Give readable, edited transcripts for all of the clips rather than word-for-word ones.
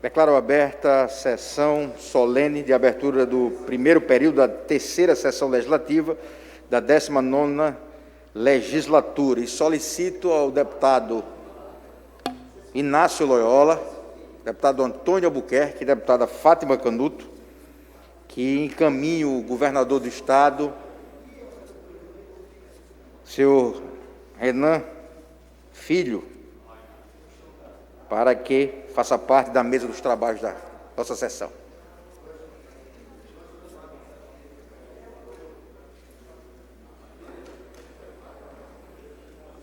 Declaro aberta a sessão solene de abertura do primeiro período da terceira sessão legislativa da 19ª legislatura e solicito ao deputado Inácio Loyola, deputado Antônio Albuquerque e deputada Fátima Canuto, que encaminhe o governador do Estado, senhor Renan Filho, para que faça parte da mesa dos trabalhos da nossa sessão.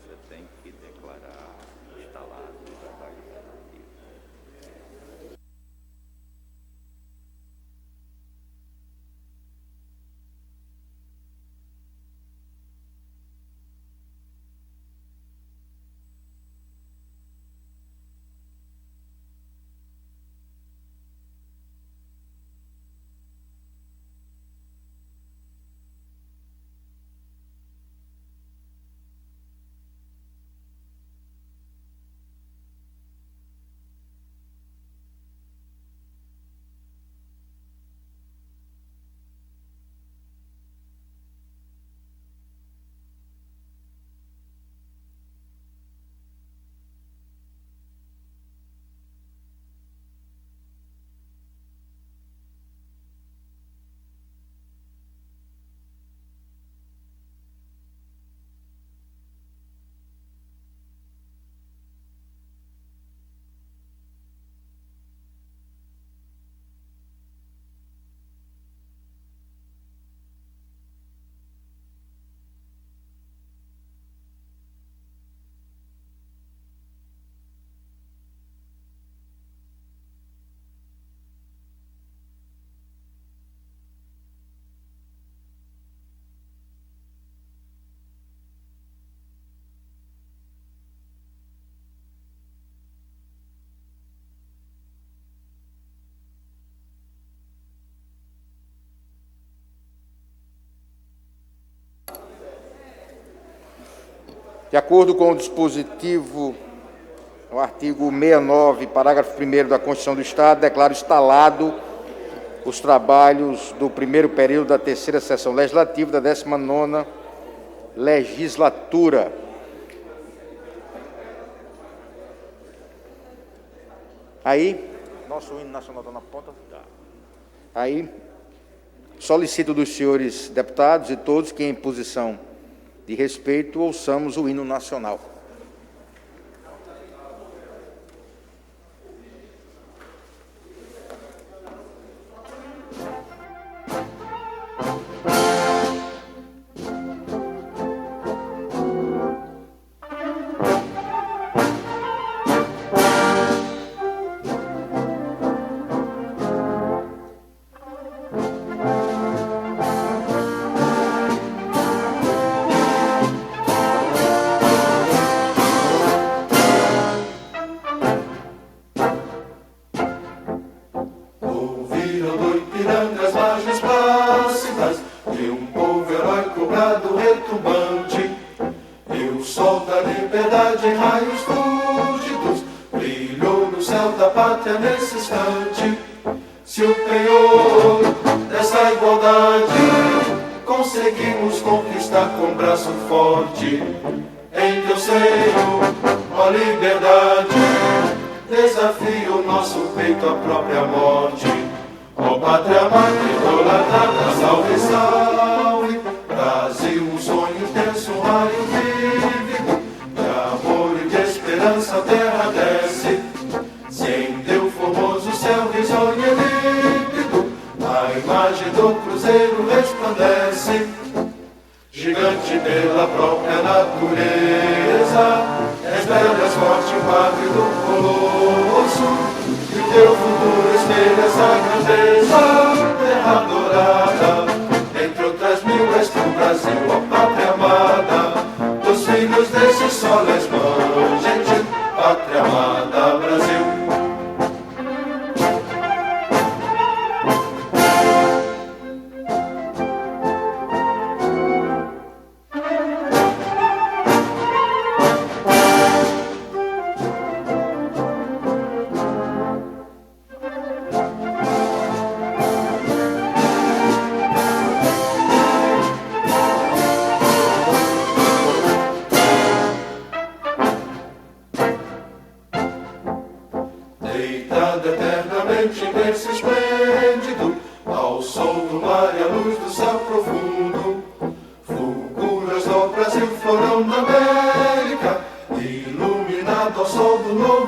Você tem que declarar instalado o trabalho legislativo. De acordo com o dispositivo, o artigo 69, parágrafo 1º da Constituição do Estado, declaro instalado os trabalhos do primeiro período da terceira sessão legislativa da 19ª legislatura. Aí, nosso hino nacional está na ponta? Aí, solicito dos senhores deputados e todos que em posição de respeito ouçamos o hino nacional.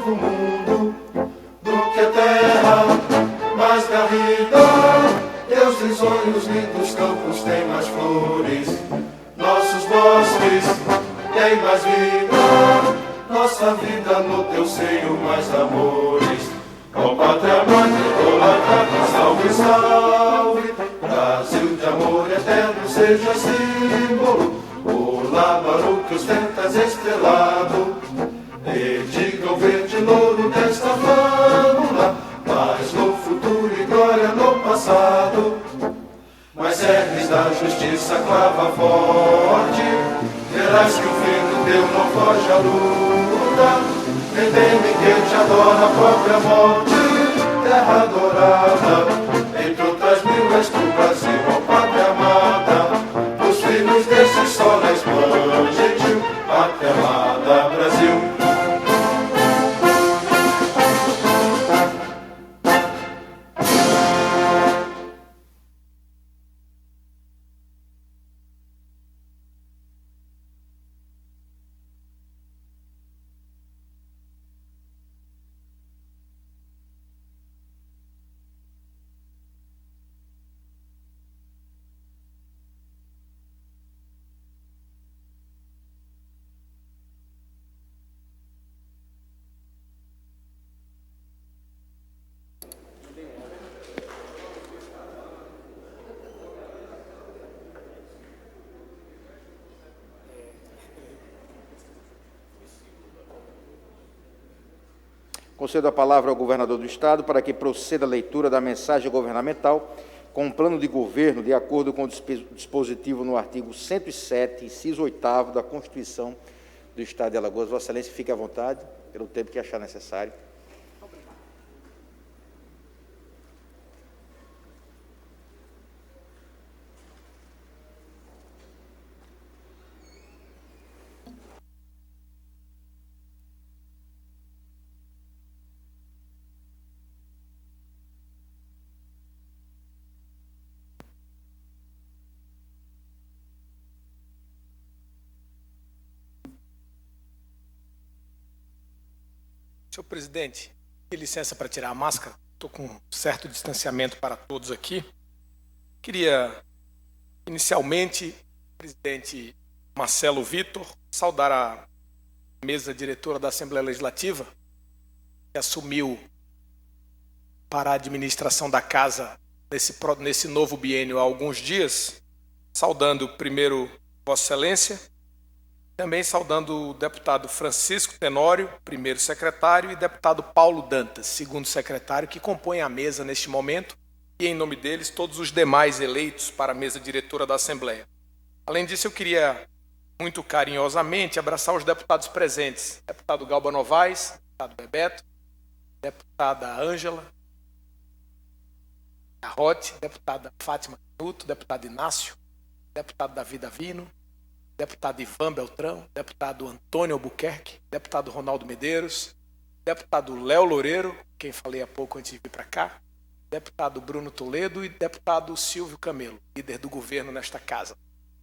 novo mundo do que a terra mais garrida. Deus tem sonhos lindos, campos tem mais flores, nossos bosques têm mais vida, nossa vida no teu seio mais amores. Ó pátria mãe, idolatrada, salve, salve, Brasil de amor eterno seja símbolo, o lábaro que ostentas estrelado, e diga o verde louro desta fábula, paz no futuro e glória no passado. Mas serves da justiça clava forte, verás que o filho teu não foge à luta. Entende que te adora a própria morte, terra adorada, entre outras mil és tu, Brasil, ó pátria amada, os filhos desse sol resplandecem, pátria amada, Brasil. Concedo a palavra ao governador do Estado para que proceda a leitura da mensagem governamental com o plano de governo, de acordo com o dispositivo no artigo 107, inciso 8º da Constituição do Estado de Alagoas. Vossa Excelência, fique à vontade, pelo tempo que achar necessário. Senhor presidente, com licença para tirar a máscara, estou com um certo distanciamento para todos aqui. Queria, inicialmente, presidente Marcelo Vitor, saudar a mesa diretora da Assembleia Legislativa, que assumiu para a administração da Casa nesse novo biênio há alguns dias, saudando primeiro Vossa Excelência, também saudando o deputado Francisco Tenório, primeiro secretário, e deputado Paulo Dantas, segundo secretário, que compõem a mesa neste momento, e em nome deles todos os demais eleitos para a mesa diretora da Assembleia. Além disso, eu queria muito carinhosamente abraçar os deputados presentes, deputado Galba Novaes, deputado Bebeto, deputada Ângela Garrote, deputada Fátima Canuto, deputado Inácio, deputado Davi Davino, deputado Ivan Beltrão, deputado Antônio Albuquerque, deputado Ronaldo Medeiros, deputado Léo Loureiro, quem falei há pouco antes de vir para cá, deputado Bruno Toledo e deputado Silvio Camelo, líder do governo nesta casa,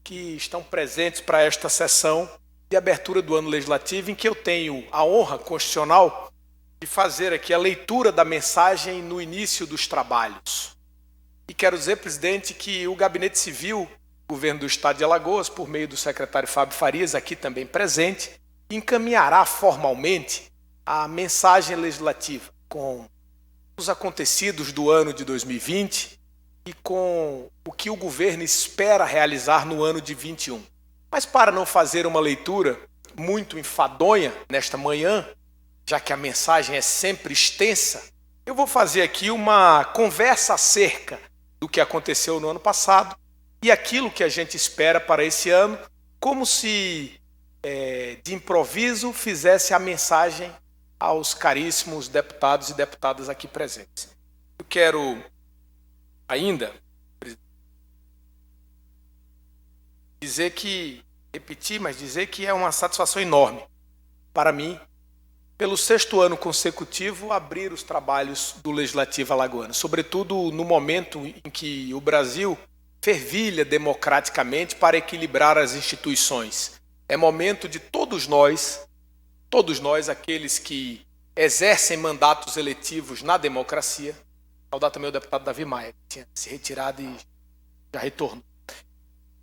que estão presentes para esta sessão de abertura do ano legislativo, em que eu tenho a honra constitucional de fazer aqui a leitura da mensagem no início dos trabalhos. E quero dizer, presidente, que o Gabinete Civil, Governo do Estado de Alagoas, por meio do secretário Fábio Farias, aqui também presente, encaminhará formalmente a mensagem legislativa com os acontecidos do ano de 2020 e com o que o governo espera realizar no ano de 21. Mas para não fazer uma leitura muito enfadonha nesta manhã, já que a mensagem é sempre extensa, eu vou fazer aqui uma conversa acerca do que aconteceu no ano passado e aquilo que a gente espera para esse ano, como se, de improviso, fizesse a mensagem aos caríssimos deputados e deputadas aqui presentes. Eu quero ainda dizer que é uma satisfação enorme para mim, pelo 6º ano consecutivo, abrir os trabalhos do Legislativo alagoano, sobretudo no momento em que o Brasil fervilha democraticamente para equilibrar as instituições. É momento de todos nós, aqueles que exercem mandatos eletivos na democracia. Saudar também o deputado Davi Maia, que tinha se retirado e já retornou.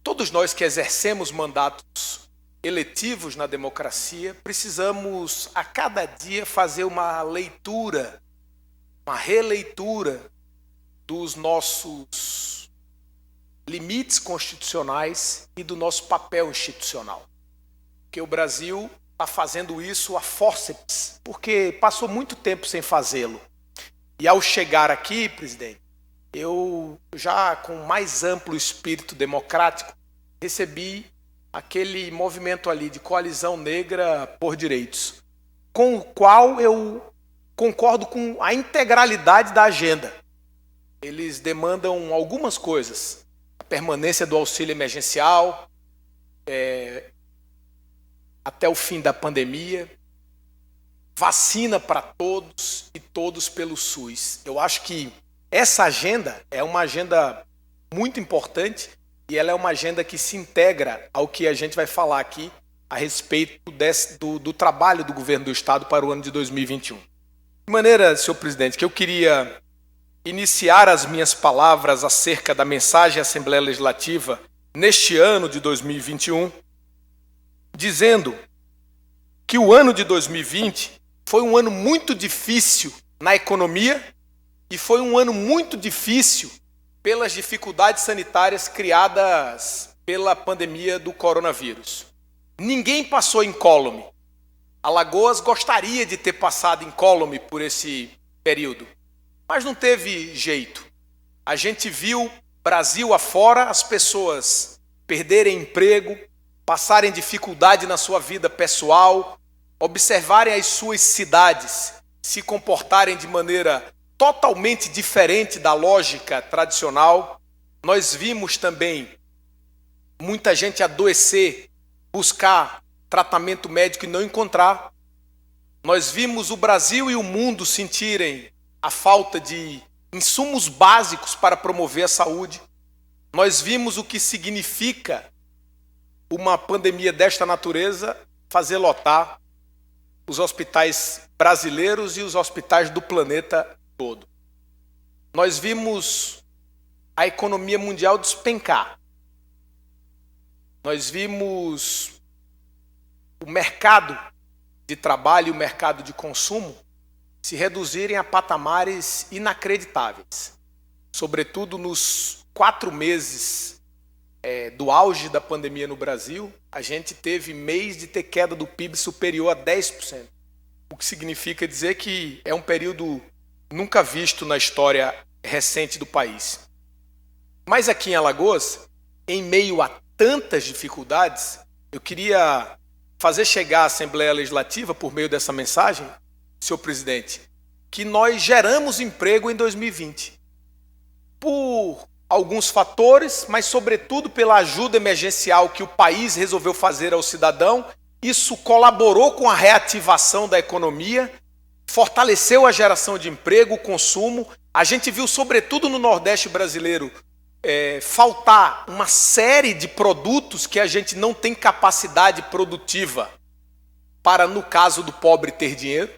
Todos nós que exercemos mandatos eletivos na democracia, precisamos a cada dia fazer uma leitura, uma releitura dos nossos limites constitucionais e do nosso papel institucional. Porque o Brasil está fazendo isso a fórceps, porque passou muito tempo sem fazê-lo. E ao chegar aqui, presidente, eu já com mais amplo espírito democrático recebi aquele movimento ali de Coalizão Negra por Direitos, com o qual eu concordo com a integralidade da agenda. Eles demandam algumas coisas: a permanência do auxílio emergencial até o fim da pandemia, vacina para todos e todos pelo SUS. Eu acho que essa agenda é uma agenda muito importante e ela é uma agenda que se integra ao que a gente vai falar aqui a respeito do trabalho do governo do Estado para o ano de 2021. De maneira, senhor presidente, que eu queria iniciar as minhas palavras acerca da mensagem à Assembleia Legislativa neste ano de 2021, dizendo que o ano de 2020 foi um ano muito difícil na economia e foi um ano muito difícil pelas dificuldades sanitárias criadas pela pandemia do coronavírus. Ninguém passou incólume. Alagoas gostaria de ter passado incólume por esse período, mas não teve jeito. A gente viu Brasil afora as pessoas perderem emprego, passarem dificuldade na sua vida pessoal, observarem as suas cidades se comportarem de maneira totalmente diferente da lógica tradicional. Nós vimos também muita gente adoecer, buscar tratamento médico e não encontrar. Nós vimos o Brasil e o mundo sentirem a falta de insumos básicos para promover a saúde. Nós vimos o que significa uma pandemia desta natureza fazer lotar os hospitais brasileiros e os hospitais do planeta todo. Nós vimos a economia mundial despencar. Nós vimos o mercado de trabalho e o mercado de consumo se reduzirem a patamares inacreditáveis. Sobretudo nos 4 meses do auge da pandemia no Brasil, a gente teve mês de ter queda do PIB superior a 10%. O que significa dizer que é um período nunca visto na história recente do país. Mas aqui em Alagoas, em meio a tantas dificuldades, eu queria fazer chegar à Assembleia Legislativa, por meio dessa mensagem, senhor presidente, que nós geramos emprego em 2020. Por alguns fatores, mas sobretudo pela ajuda emergencial que o país resolveu fazer ao cidadão. Isso colaborou com a reativação da economia, fortaleceu a geração de emprego, o consumo. A gente viu, sobretudo no Nordeste brasileiro, faltar uma série de produtos que a gente não tem capacidade produtiva para, no caso do pobre, ter dinheiro.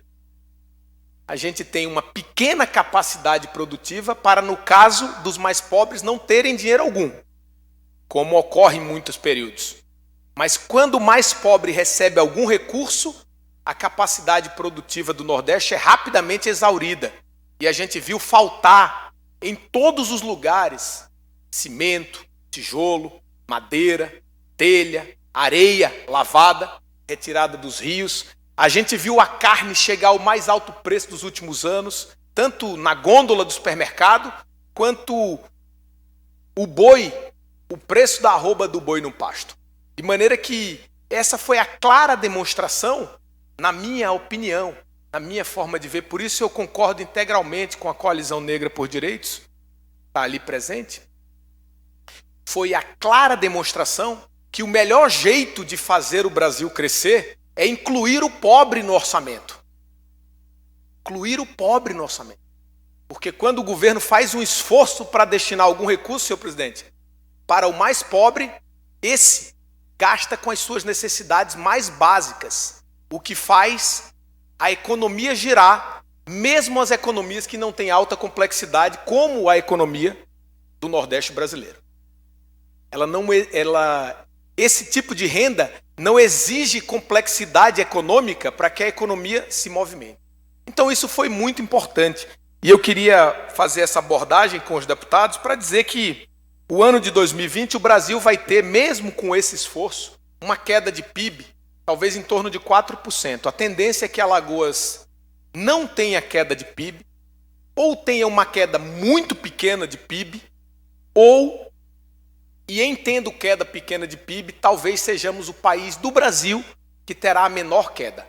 A gente tem uma pequena capacidade produtiva para, no caso dos mais pobres, não terem dinheiro algum, como ocorre em muitos períodos. Mas quando o mais pobre recebe algum recurso, a capacidade produtiva do Nordeste é rapidamente exaurida. E a gente viu faltar em todos os lugares cimento, tijolo, madeira, telha, areia lavada, retirada dos rios. A gente viu a carne chegar ao mais alto preço dos últimos anos, tanto na gôndola do supermercado, quanto o boi, o preço da arroba do boi no pasto. De maneira que essa foi a clara demonstração, na minha opinião, na minha forma de ver. Por isso eu concordo integralmente com a Coalizão Negra por Direitos, está ali presente. Foi a clara demonstração que o melhor jeito de fazer o Brasil crescer é incluir o pobre no orçamento. Incluir o pobre no orçamento. Porque quando o governo faz um esforço para destinar algum recurso, senhor presidente, para o mais pobre, esse gasta com as suas necessidades mais básicas, o que faz a economia girar, mesmo as economias que não têm alta complexidade, como a economia do Nordeste brasileiro. Esse tipo de renda não exige complexidade econômica para que a economia se movimente. Então isso foi muito importante. E eu queria fazer essa abordagem com os deputados para dizer que o ano de 2020 o Brasil vai ter, mesmo com esse esforço, uma queda de PIB, talvez em torno de 4%. A tendência é que Alagoas não tenha queda de PIB, ou tenha uma queda muito pequena de PIB, e em tendo queda pequena de PIB, talvez sejamos o país do Brasil que terá a menor queda.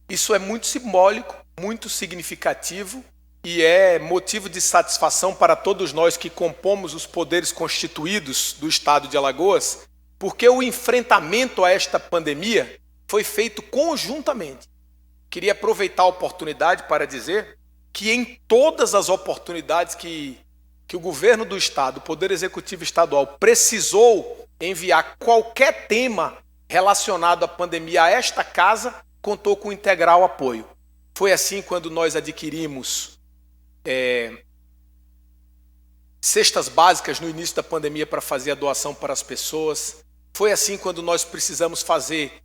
Isso é muito simbólico, muito significativo e é motivo de satisfação para todos nós que compomos os poderes constituídos do Estado de Alagoas, porque o enfrentamento a esta pandemia foi feito conjuntamente. Queria aproveitar a oportunidade para dizer que em todas as oportunidades que o governo do Estado, o Poder Executivo Estadual, precisou enviar qualquer tema relacionado à pandemia a esta casa, contou com integral apoio. Foi assim quando nós adquirimos cestas básicas no início da pandemia para fazer a doação para as pessoas. Foi assim quando nós precisamos fazer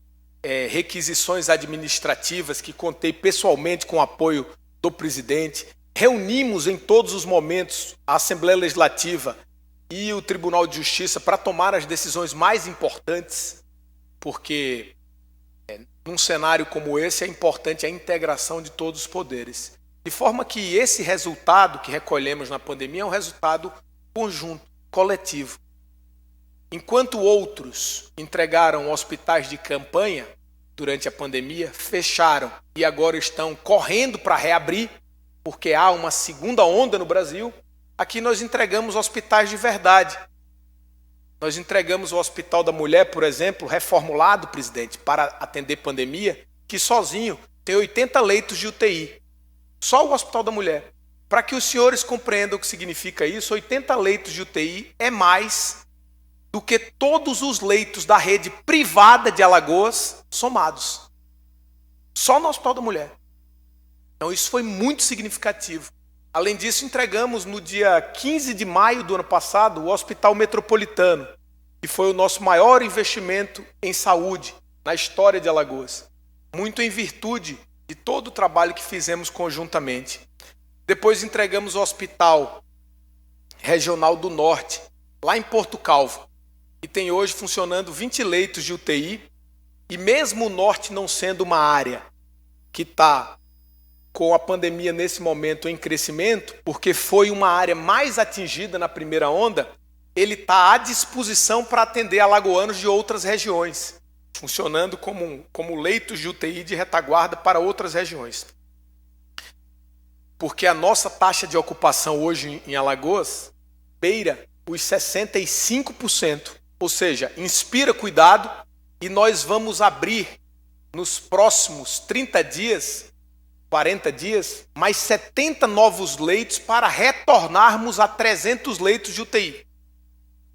requisições administrativas, que contei pessoalmente com o apoio do presidente. Reunimos em todos os momentos a Assembleia Legislativa e o Tribunal de Justiça para tomar as decisões mais importantes, porque num cenário como esse é importante a integração de todos os poderes. De forma que esse resultado que recolhemos na pandemia é um resultado conjunto, coletivo. Enquanto outros entregaram hospitais de campanha durante a pandemia, fecharam e agora estão correndo para reabrir, porque há uma segunda onda no Brasil, aqui nós entregamos hospitais de verdade. Nós entregamos o Hospital da Mulher, por exemplo, reformulado, presidente, para atender pandemia, que sozinho tem 80 leitos de UTI. Só o Hospital da Mulher. Para que os senhores compreendam o que significa isso, 80 leitos de UTI é mais do que todos os leitos da rede privada de Alagoas somados. Só no Hospital da Mulher. Então isso foi muito significativo. Além disso, entregamos no dia 15 de maio do ano passado o Hospital Metropolitano, que foi o nosso maior investimento em saúde na história de Alagoas. Muito em virtude de todo o trabalho que fizemos conjuntamente. Depois entregamos o Hospital Regional do Norte, lá em Porto Calvo, que tem hoje funcionando 20 leitos de UTI, e mesmo o Norte não sendo uma área que está com a pandemia nesse momento em crescimento, porque foi uma área mais atingida na primeira onda, ele está à disposição para atender alagoanos de outras regiões, funcionando como leitos de UTI de retaguarda para outras regiões. Porque a nossa taxa de ocupação hoje em Alagoas beira os 65%, ou seja, inspira cuidado, e nós vamos abrir nos próximos 30 dias, 40 dias, mais 70 novos leitos para retornarmos a 300 leitos de UTI.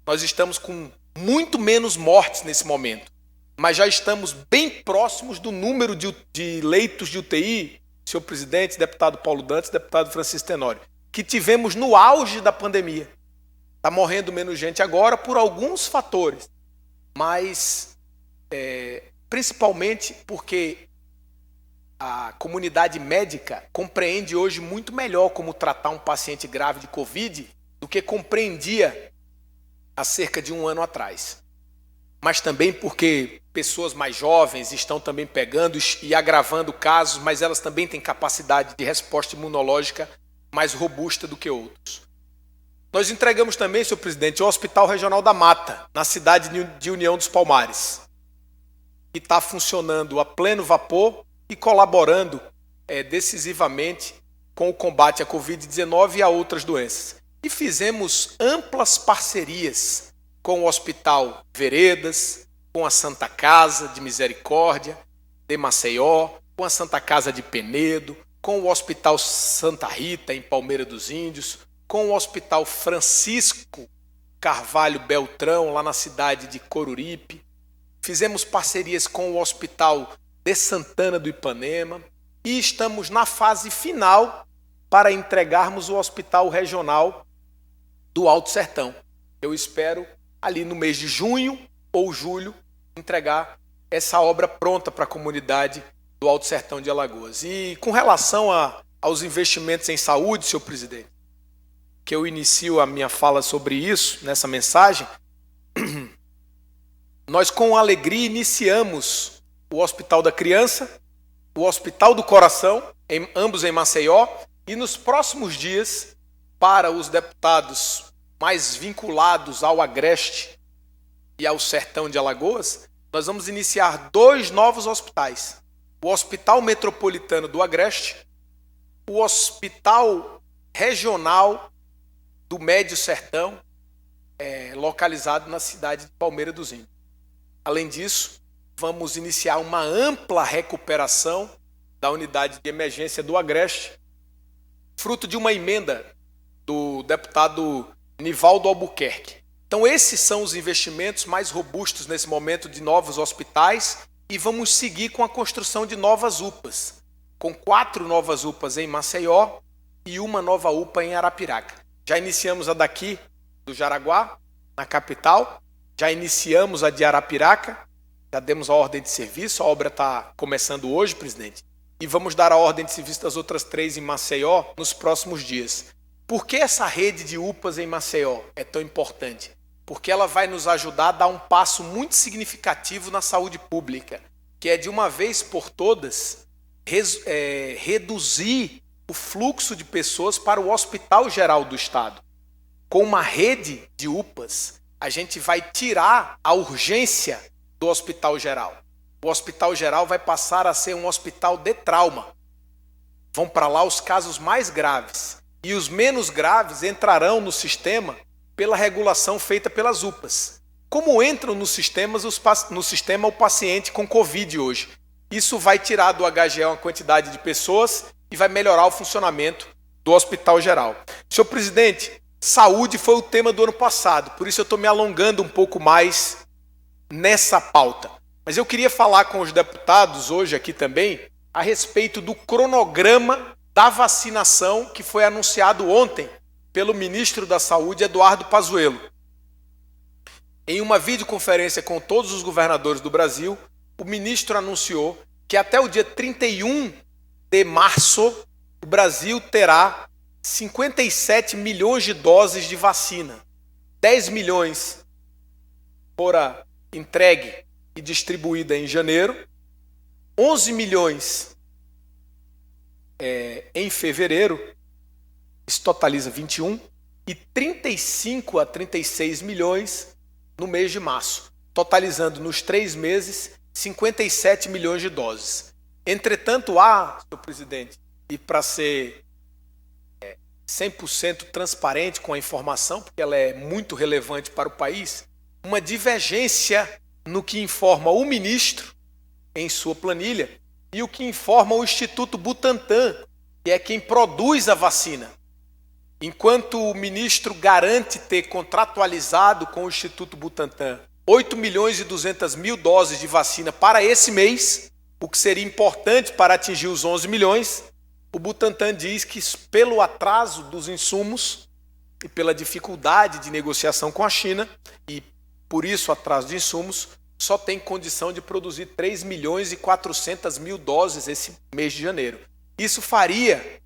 Nós estamos com muito menos mortes nesse momento, mas já estamos bem próximos do número de leitos de UTI, senhor presidente, deputado Paulo Dantas, deputado Francisco Tenório, que tivemos no auge da pandemia. Está morrendo menos gente agora por alguns fatores, mas principalmente porque a comunidade médica compreende hoje muito melhor como tratar um paciente grave de Covid do que compreendia há cerca de um ano atrás. Mas também porque pessoas mais jovens estão também pegando e agravando casos, mas elas também têm capacidade de resposta imunológica mais robusta do que outros. Nós entregamos também, senhor presidente, o Hospital Regional da Mata, na cidade de União dos Palmares, que está funcionando a pleno vapor e colaborando decisivamente com o combate à Covid-19 e a outras doenças. E fizemos amplas parcerias com o Hospital Veredas, com a Santa Casa de Misericórdia de Maceió, com a Santa Casa de Penedo, com o Hospital Santa Rita, em Palmeira dos Índios, com o Hospital Francisco Carvalho Beltrão, lá na cidade de Coruripe. Fizemos parcerias com o Hospital de Santana do Ipanema, e estamos na fase final para entregarmos o Hospital Regional do Alto Sertão. Eu espero, ali no mês de junho ou julho, entregar essa obra pronta para a comunidade do Alto Sertão de Alagoas. E com relação aos investimentos em saúde, senhor presidente, que eu inicio a minha fala sobre isso, nessa mensagem, nós com alegria iniciamos o Hospital da Criança, o Hospital do Coração, ambos em Maceió, e nos próximos dias, para os deputados mais vinculados ao Agreste e ao Sertão de Alagoas, nós vamos iniciar 2 novos hospitais. O Hospital Metropolitano do Agreste, o Hospital Regional do Médio Sertão, localizado na cidade de Palmeira dos Índios. Além disso, vamos iniciar uma ampla recuperação da unidade de emergência do Agreste, fruto de uma emenda do deputado Nivaldo Albuquerque. Então, esses são os investimentos mais robustos nesse momento de novos hospitais, e vamos seguir com a construção de novas UPAs, com 4 novas UPAs em Maceió e uma nova UPA em Arapiraca. Já iniciamos a daqui do Jaraguá, na capital, já iniciamos a de Arapiraca, já demos a ordem de serviço, a obra está começando hoje, presidente, e vamos dar a ordem de serviço das outras 3 em Maceió nos próximos dias. Por que essa rede de UPAs em Maceió é tão importante? Porque ela vai nos ajudar a dar um passo muito significativo na saúde pública, que é de uma vez por todas reduzir o fluxo de pessoas para o Hospital Geral do Estado. Com uma rede de UPAs, a gente vai tirar a urgência do Hospital Geral. O Hospital Geral vai passar a ser um hospital de trauma. Vão para lá os casos mais graves. E os menos graves entrarão no sistema pela regulação feita pelas UPAs. Como entram no sistema o paciente com Covid hoje? Isso vai tirar do HGE uma quantidade de pessoas e vai melhorar o funcionamento do Hospital Geral. Senhor presidente, saúde foi o tema do ano passado, por isso eu estou me alongando um pouco mais nessa pauta. Mas eu queria falar com os deputados hoje aqui também a respeito do cronograma da vacinação que foi anunciado ontem pelo ministro da Saúde, Eduardo Pazuello. Em uma videoconferência com todos os governadores do Brasil, o ministro anunciou que até o dia 31 de março, o Brasil terá 57 milhões de doses de vacina. 10 milhões fora entregue e distribuída em janeiro, 11 milhões em fevereiro, isso totaliza 21, e 35 a 36 milhões no mês de março, totalizando nos 3 meses 57 milhões de doses. Entretanto, senhor presidente, e para ser 100% transparente com a informação, porque ela é muito relevante para o país, uma divergência no que informa o ministro em sua planilha e o que informa o Instituto Butantan, que é quem produz a vacina. Enquanto o ministro garante ter contratualizado com o Instituto Butantan 8 milhões e 200 mil doses de vacina para esse mês, o que seria importante para atingir os 11 milhões, o Butantan diz que pelo atraso dos insumos e pela dificuldade de negociação com a China, e por isso atraso de insumos, só tem condição de produzir 3 milhões e 400 mil doses esse mês de janeiro. Isso faria,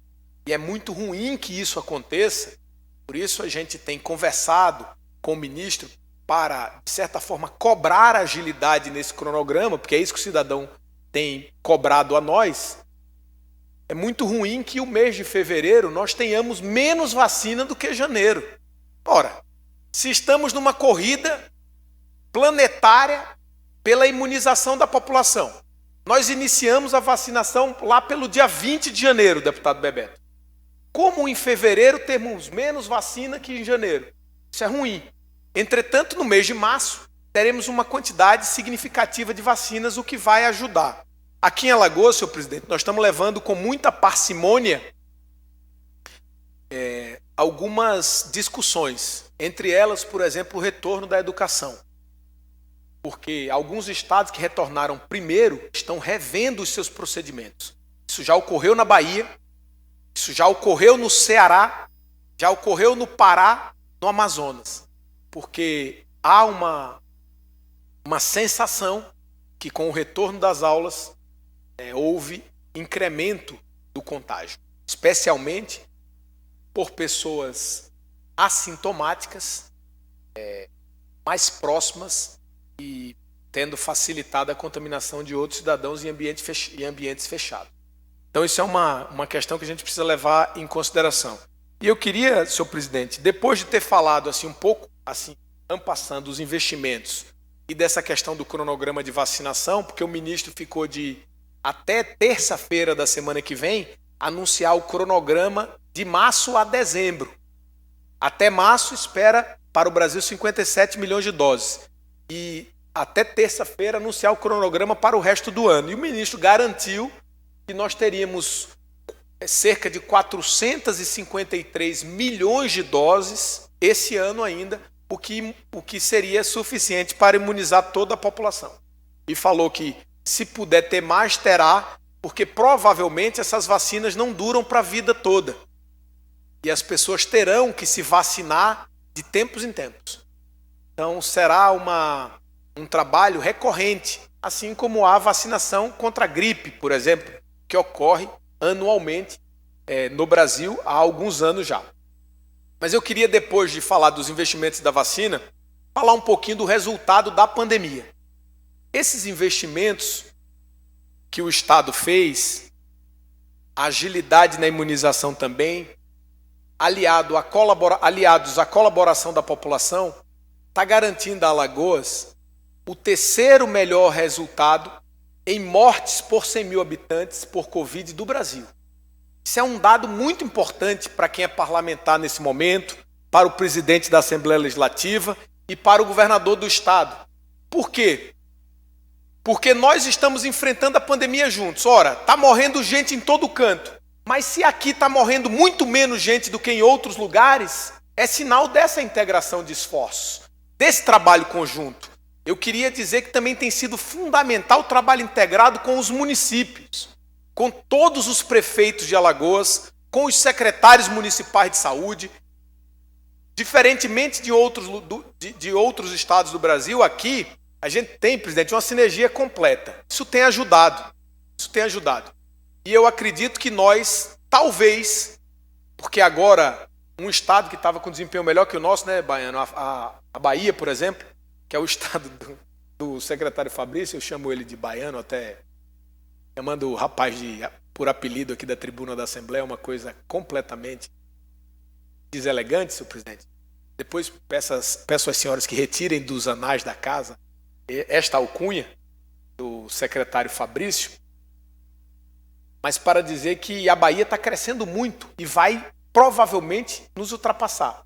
e é muito ruim que isso aconteça, por isso a gente tem conversado com o ministro para, de certa forma, cobrar agilidade nesse cronograma, porque é isso que o cidadão tem cobrado a nós. É muito ruim que o mês de fevereiro nós tenhamos menos vacina do que janeiro. Ora, se estamos numa corrida planetária pela imunização da população, nós iniciamos a vacinação lá pelo dia 20 de janeiro, deputado Bebeto. Como em fevereiro temos menos vacina que em janeiro? Isso é ruim. Entretanto, no mês de março, teremos uma quantidade significativa de vacinas, o que vai ajudar. Aqui em Alagoas, senhor presidente, nós estamos levando com muita parcimônia algumas discussões. Entre elas, por exemplo, o retorno da educação. Porque alguns estados que retornaram primeiro estão revendo os seus procedimentos. Isso já ocorreu na Bahia, isso já ocorreu no Ceará, já ocorreu no Pará, no Amazonas. Porque há uma sensação que com o retorno das aulas houve incremento do contágio, especialmente por pessoas assintomáticas, mais próximas e tendo facilitado a contaminação de outros cidadãos em ambientes fechados. Então isso é uma questão que a gente precisa levar em consideração. E eu queria, senhor presidente, depois de ter falado assim um pouco, assim, ampassando os investimentos e dessa questão do cronograma de vacinação, porque o ministro ficou de, até terça-feira da semana que vem, anunciar o cronograma de março a dezembro. Até março espera para o Brasil 57 milhões de doses. E até terça-feira anunciar o cronograma para o resto do ano. E o ministro garantiu que nós teríamos cerca de 453 milhões de doses esse ano ainda, o que seria suficiente para imunizar toda a população. E falou que se puder ter mais, terá, porque provavelmente essas vacinas não duram para a vida toda. E as pessoas terão que se vacinar de tempos em tempos. Então será um trabalho recorrente, assim como a vacinação contra a gripe, por exemplo, que ocorre anualmente no Brasil há alguns anos já. Mas eu queria, depois de falar dos investimentos da vacina, falar um pouquinho do resultado da pandemia. Esses investimentos que o Estado fez, a agilidade na imunização também, aliados à colaboração da população, está garantindo a Alagoas o terceiro melhor resultado em mortes por 100 mil habitantes por Covid do Brasil. Isso é um dado muito importante para quem é parlamentar nesse momento, para o presidente da Assembleia Legislativa e para o governador do Estado. Por quê? Porque nós estamos enfrentando a pandemia juntos. Ora, está morrendo gente em todo canto, mas se aqui está morrendo muito menos gente do que em outros lugares, é sinal dessa integração de esforços, desse trabalho conjunto. Eu queria dizer que também tem sido fundamental o trabalho integrado com os municípios, com todos os prefeitos de Alagoas, com os secretários municipais de saúde. Diferentemente de outros estados do Brasil, aqui a gente tem, presidente, uma sinergia completa. Isso tem ajudado. E eu acredito que nós, talvez, porque agora um estado que estava com desempenho melhor que o nosso, né, Baiano, a Bahia, por exemplo, que é o estado do secretário Fabrício, eu chamo ele de Baiano até, chamando o rapaz por apelido aqui da tribuna da Assembleia, uma coisa completamente deselegante, senhor presidente. Depois peço às senhoras que retirem dos anais da casa esta alcunha do secretário Fabrício, mas para dizer que a Bahia está crescendo muito e vai provavelmente nos ultrapassar.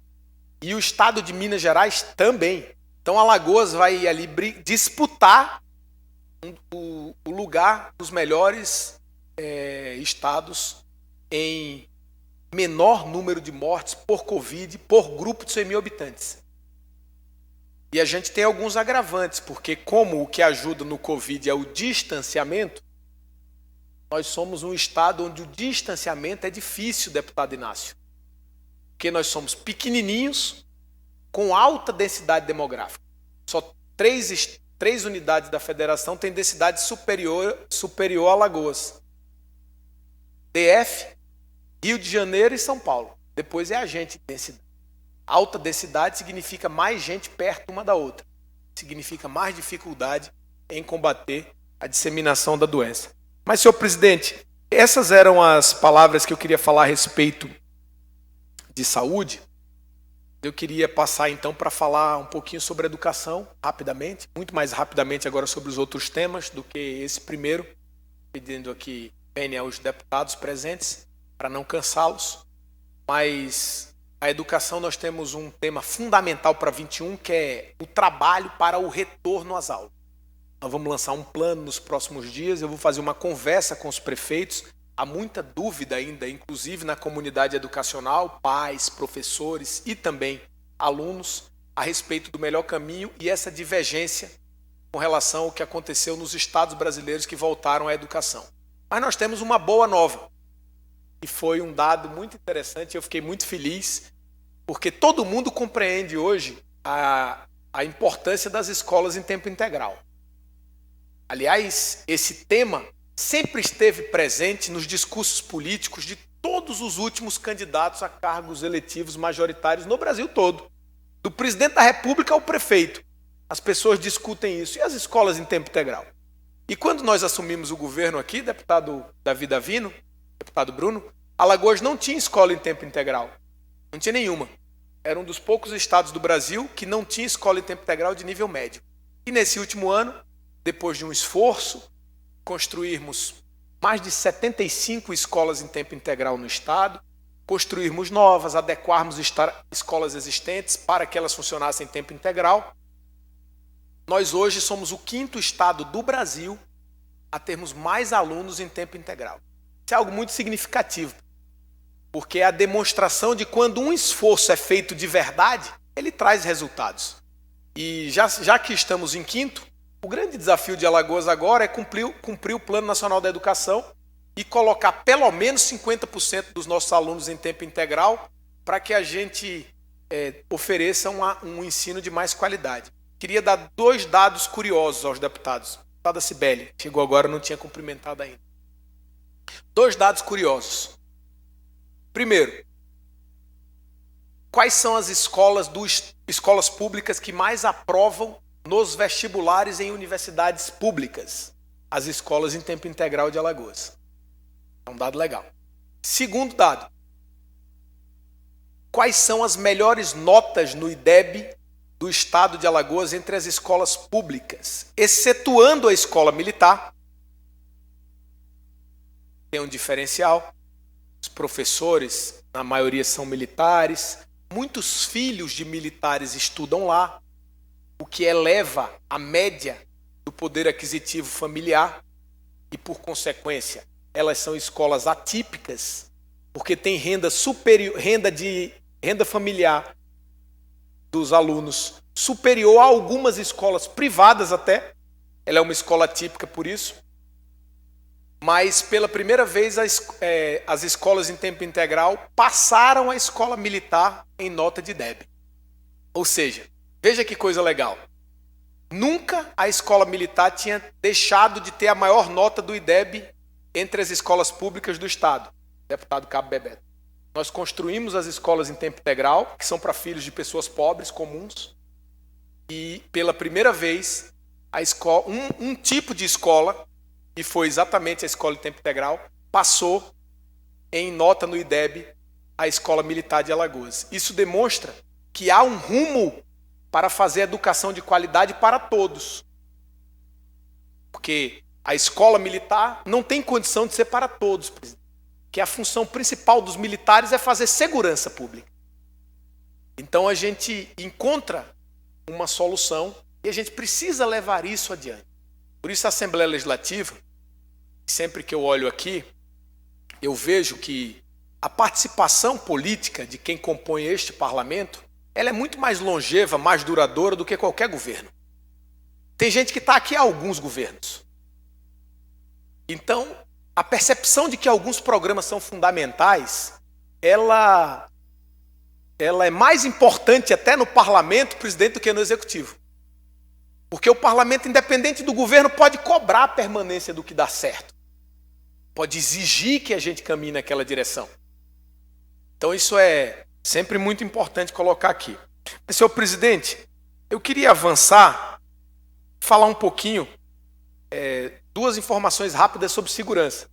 E o estado de Minas Gerais também. Então Alagoas vai ali disputar o lugar dos melhores estados em menor número de mortes por Covid por grupo de 100 mil habitantes. E a gente tem alguns agravantes, porque como o que ajuda no Covid é o distanciamento, nós somos um estado onde o distanciamento é difícil, deputado Inácio. Porque nós somos pequenininhos, com alta densidade demográfica. Só três unidades da federação têm densidade superior a Alagoas. DF, Rio de Janeiro e São Paulo. Depois é a gente de densidade. Alta densidade significa mais gente perto uma da outra. Significa mais dificuldade em combater a disseminação da doença. Mas, senhor presidente, essas eram as palavras que eu queria falar a respeito de saúde. Eu queria passar então para falar um pouquinho sobre educação, rapidamente, muito mais rapidamente agora sobre os outros temas do que esse primeiro, pedindo aqui bem aos deputados presentes para não cansá-los. Mas a educação, nós temos um tema fundamental para 21, que é o trabalho para o retorno às aulas. Nós vamos lançar um plano nos próximos dias, eu vou fazer uma conversa com os prefeitos. Há muita dúvida ainda, inclusive na comunidade educacional, pais, professores e também alunos, a respeito do melhor caminho e essa divergência com relação ao que aconteceu nos estados brasileiros que voltaram à educação. Mas nós temos uma boa nova. E foi um dado muito interessante, eu fiquei muito feliz, porque todo mundo compreende hoje a importância das escolas em tempo integral. Aliás, esse tema sempre esteve presente nos discursos políticos de todos os últimos candidatos a cargos eletivos majoritários no Brasil todo. Do presidente da República ao prefeito. As pessoas discutem isso. E as escolas em tempo integral? E quando nós assumimos o governo aqui, deputado Davi Davino, deputado Bruno, Alagoas não tinha escola em tempo integral. Não tinha nenhuma. Era um dos poucos estados do Brasil que não tinha escola em tempo integral de nível médio. E nesse último ano, depois de um esforço, construirmos mais de 75 escolas em tempo integral no estado, construirmos novas, adequarmos escolas existentes para que elas funcionassem em tempo integral. Nós hoje somos o 5º estado do Brasil a termos mais alunos em tempo integral. Isso é algo muito significativo, porque é a demonstração de quando um esforço é feito de verdade, ele traz resultados. E já que estamos em 5º, o grande desafio de Alagoas agora é cumprir o Plano Nacional da Educação e colocar pelo menos 50% dos nossos alunos em tempo integral para que a gente ofereça um ensino de mais qualidade. Queria dar 2 dados curiosos aos deputados. A deputada Cibele chegou agora, não tinha cumprimentado ainda. 2 dados curiosos. Primeiro, quais são as escolas públicas que mais aprovam nos vestibulares em universidades públicas? As escolas em tempo integral de Alagoas. É um dado legal. Segundo dado, quais são as melhores notas no IDEB do estado de Alagoas entre as escolas públicas, excetuando a escola militar? Tem um diferencial. Os professores, na maioria, são militares. Muitos filhos de militares estudam lá, o que eleva a média do poder aquisitivo familiar e, por consequência, elas são escolas atípicas, porque tem renda familiar dos alunos superior a algumas escolas privadas até. Ela é uma escola típica por isso. Mas, pela primeira vez, as escolas em tempo integral passaram a escola militar em nota de IDEB. Ou seja, veja que coisa legal. Nunca a escola militar tinha deixado de ter a maior nota do IDEB entre as escolas públicas do estado. Deputado Cabo Bebeto. Nós construímos as escolas em tempo integral, que são para filhos de pessoas pobres, comuns. E, pela primeira vez, um tipo de escola, e foi exatamente a escola em tempo integral, passou em nota no IDEB a escola militar de Alagoas. Isso demonstra que há um rumo para fazer educação de qualidade para todos. Porque a escola militar não tem condição de ser para todos, presidente. Que a função principal dos militares é fazer segurança pública. Então a gente encontra uma solução e a gente precisa levar isso adiante. Por isso a Assembleia Legislativa, sempre que eu olho aqui, eu vejo que a participação política de quem compõe este parlamento, ela é muito mais longeva, mais duradoura do que qualquer governo. Tem gente que está aqui há alguns governos. Então, a percepção de que alguns programas são fundamentais, ela é mais importante até no parlamento, presidente, do que no executivo. Porque o parlamento, independente do governo, pode cobrar a permanência do que dá certo. Pode exigir que a gente caminhe naquela direção. Então isso é sempre muito importante colocar aqui. Mas, senhor presidente, eu queria avançar, falar um pouquinho, 2 informações rápidas sobre segurança.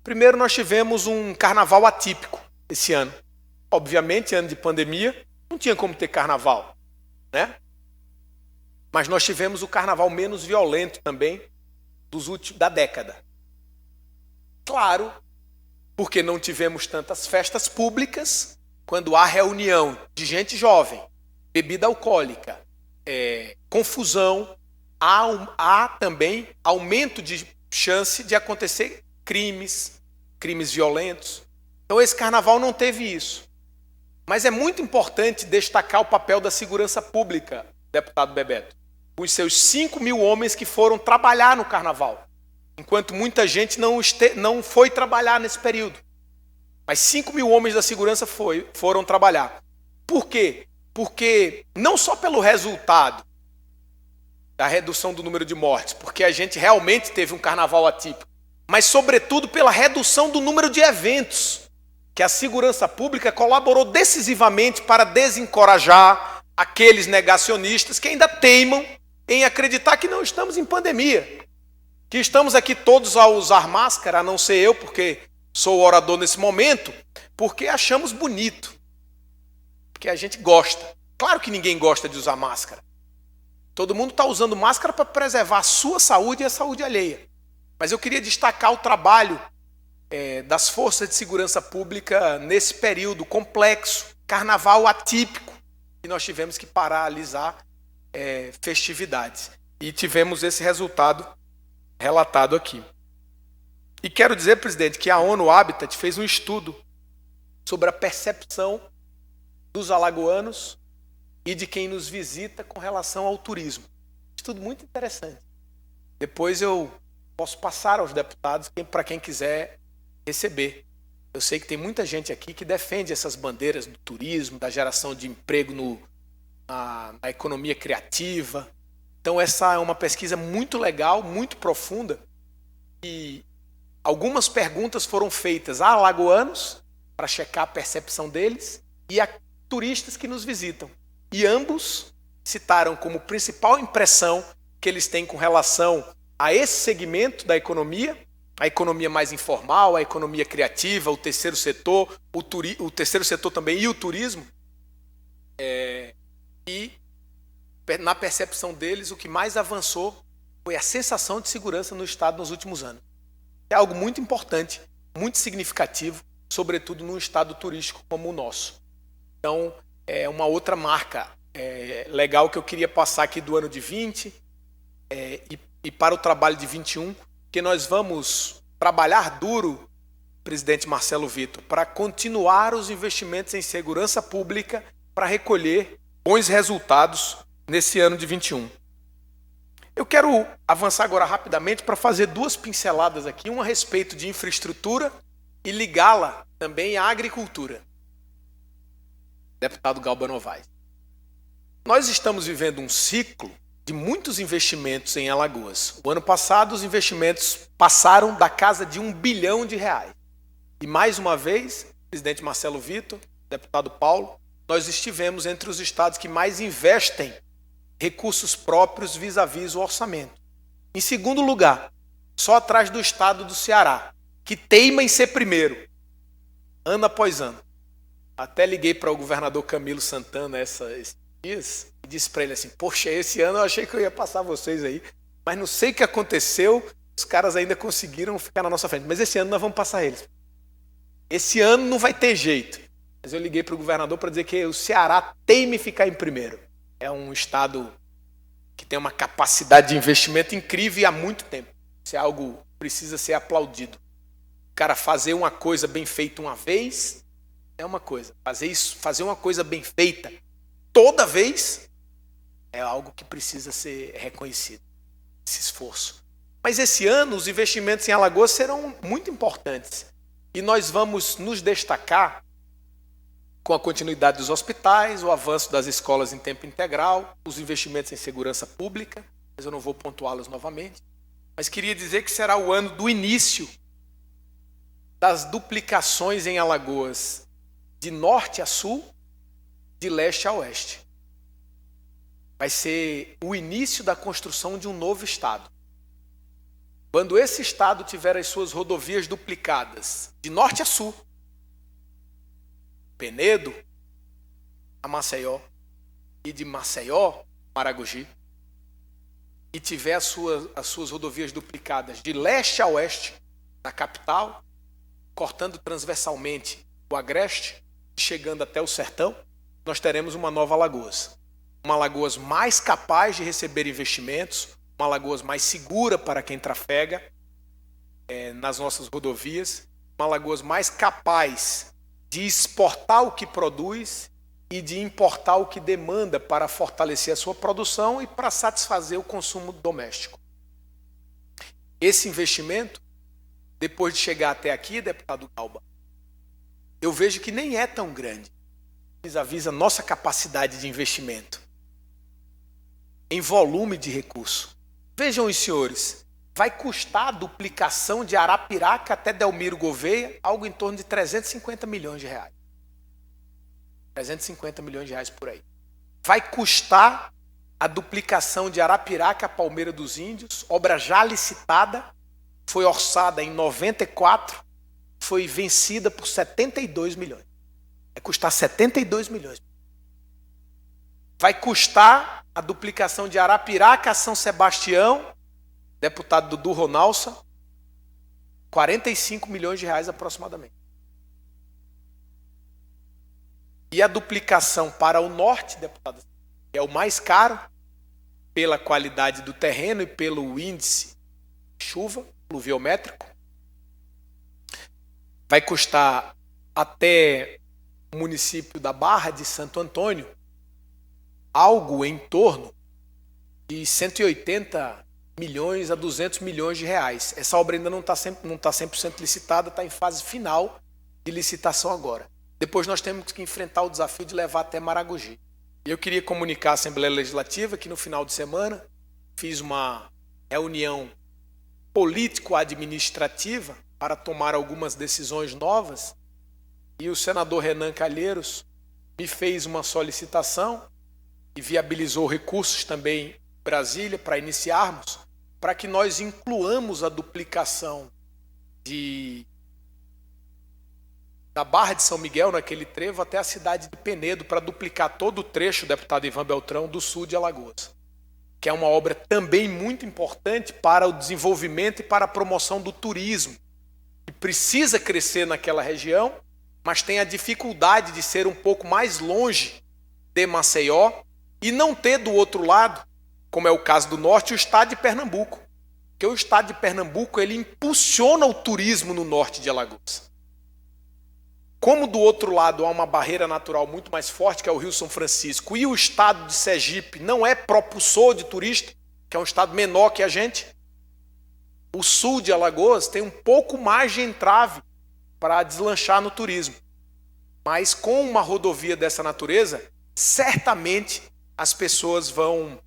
Primeiro, nós tivemos um carnaval atípico esse ano. Obviamente, ano de pandemia, não tinha como ter carnaval, né? Mas nós tivemos o carnaval menos violento também da década. Claro, porque não tivemos tantas festas públicas, quando há reunião de gente jovem, bebida alcoólica, confusão, há também aumento de chance de acontecer crimes violentos. Então esse carnaval não teve isso. Mas é muito importante destacar o papel da segurança pública, deputado Bebeto, com os seus 5.000 homens que foram trabalhar no carnaval. enquanto muita gente não foi trabalhar nesse período. Mas 5 mil homens da segurança foram trabalhar. Por quê? Porque não só pelo resultado da redução do número de mortes, porque a gente realmente teve um carnaval atípico, mas sobretudo pela redução do número de eventos, que a segurança pública colaborou decisivamente para desencorajar aqueles negacionistas que ainda teimam em acreditar que não estamos em pandemia, que estamos aqui todos a usar máscara, a não ser eu, porque sou orador nesse momento, porque achamos bonito, porque a gente gosta. Claro que ninguém gosta de usar máscara. Todo mundo está usando máscara para preservar a sua saúde e a saúde alheia. Mas eu queria destacar o trabalho das forças de segurança pública nesse período complexo, carnaval atípico, que nós tivemos que paralisar festividades. E tivemos esse resultado relatado aqui. E quero dizer, presidente, que a ONU Habitat fez um estudo sobre a percepção dos alagoanos e de quem nos visita com relação ao turismo. Estudo muito interessante. Depois eu posso passar aos deputados para quem quiser receber. Eu sei que tem muita gente aqui que defende essas bandeiras do turismo, da geração de emprego na economia criativa. Então essa é uma pesquisa muito legal, muito profunda, e algumas perguntas foram feitas a alagoanos para checar a percepção deles e a turistas que nos visitam. E ambos citaram como principal impressão que eles têm com relação a esse segmento da economia, a economia mais informal, a economia criativa, o terceiro setor, o terceiro setor também e o turismo. E na percepção deles, o que mais avançou foi a sensação de segurança no Estado nos últimos anos. É algo muito importante, muito significativo, sobretudo num estado turístico como o nosso. Então, é uma outra marca legal que eu queria passar aqui do ano de 20 e para o trabalho de 21, que nós vamos trabalhar duro, presidente Marcelo Vitor, para continuar os investimentos em segurança pública para recolher bons resultados nesse ano de 21. Eu quero avançar agora rapidamente para fazer duas pinceladas aqui, uma a respeito de infraestrutura e ligá-la também à agricultura. Deputado Galba Novaes. Nós estamos vivendo um ciclo de muitos investimentos em Alagoas. O ano passado, os investimentos passaram da casa de R$1 bilhão. E mais uma vez, presidente Marcelo Vitor, deputado Paulo, nós estivemos entre os estados que mais investem recursos próprios vis-à-vis o orçamento. Em segundo lugar, só atrás do estado do Ceará, que teima em ser primeiro, ano após ano. Até liguei para o governador Camilo Santana esses dias e disse para ele assim: poxa, esse ano eu achei que eu ia passar vocês aí, mas não sei o que aconteceu, os caras ainda conseguiram ficar na nossa frente, mas esse ano nós vamos passar eles. Esse ano não vai ter jeito. Mas eu liguei para o governador para dizer que o Ceará teima em ficar em primeiro. É um estado que tem uma capacidade de investimento incrível e há muito tempo. Isso é algo que precisa ser aplaudido. O cara fazer uma coisa bem feita uma vez é uma coisa. Fazer uma coisa bem feita toda vez é algo que precisa ser reconhecido. Esse esforço. Mas esse ano os investimentos em Alagoas serão muito importantes. E nós vamos nos destacar com a continuidade dos hospitais, o avanço das escolas em tempo integral, os investimentos em segurança pública, mas eu não vou pontuá-los novamente. Mas queria dizer que será o ano do início das duplicações em Alagoas, de norte a sul, de leste a oeste. Vai ser o início da construção de um novo estado. Quando esse estado tiver as suas rodovias duplicadas, de norte a sul, Penedo a Maceió e de Maceió a Maragogi, e tiver as suas rodovias duplicadas de leste a oeste, na capital, cortando transversalmente o agreste, chegando até o sertão, nós teremos uma nova Alagoas. Uma Alagoas mais capaz de receber investimentos, uma Alagoas mais segura para quem trafega nas nossas rodovias, uma Alagoas mais capaz de exportar o que produz e de importar o que demanda para fortalecer a sua produção e para satisfazer o consumo doméstico. esse investimento, depois de chegar até aqui, deputado Galba, eu vejo que nem é tão grande, vis-à-vis a nossa capacidade de investimento em volume de recurso. Vejam os senhores, vai custar a duplicação de Arapiraca até Delmiro Gouveia algo em torno de 350 milhões de reais. 350 milhões de reais por aí. Vai custar a duplicação de Arapiraca a Palmeira dos Índios, obra já licitada, foi orçada em 94, foi vencida por 72 milhões. Vai custar 72 milhões. Vai custar a duplicação de Arapiraca a São Sebastião, deputado Dudu Ronalsa, 45 milhões de reais aproximadamente. E a duplicação para o norte, deputado, que é o mais caro, pela qualidade do terreno e pelo índice de chuva pluviométrico, vai custar até o município da Barra de Santo Antônio algo em torno de 180 milhões a 200 milhões de reais. Essa obra ainda não está 100% licitada, está em fase final de licitação agora. Depois nós temos que enfrentar o desafio de levar até Maragogi. Eu queria comunicar à Assembleia Legislativa que no final de semana fiz uma reunião político-administrativa para tomar algumas decisões novas e o senador Renan Calheiros me fez uma solicitação e viabilizou recursos também em Brasília para iniciarmos, para que nós incluamos a duplicação da Barra de São Miguel, naquele trevo, até a cidade de Penedo, para duplicar todo o trecho, deputado Ivan Beltrão, do sul de Alagoas, que é uma obra também muito importante para o desenvolvimento e para a promoção do turismo, que precisa crescer naquela região, mas tem a dificuldade de ser um pouco mais longe de Maceió e não ter do outro lado, como é o caso do norte, o estado de Pernambuco. Porque o estado de Pernambuco ele impulsiona o turismo no norte de Alagoas. Como do outro lado há uma barreira natural muito mais forte, que é o Rio São Francisco, e o estado de Sergipe não é propulsor de turista, que é um estado menor que a gente, o sul de Alagoas tem um pouco mais de entrave para deslanchar no turismo. Mas com uma rodovia dessa natureza, certamente as pessoas vão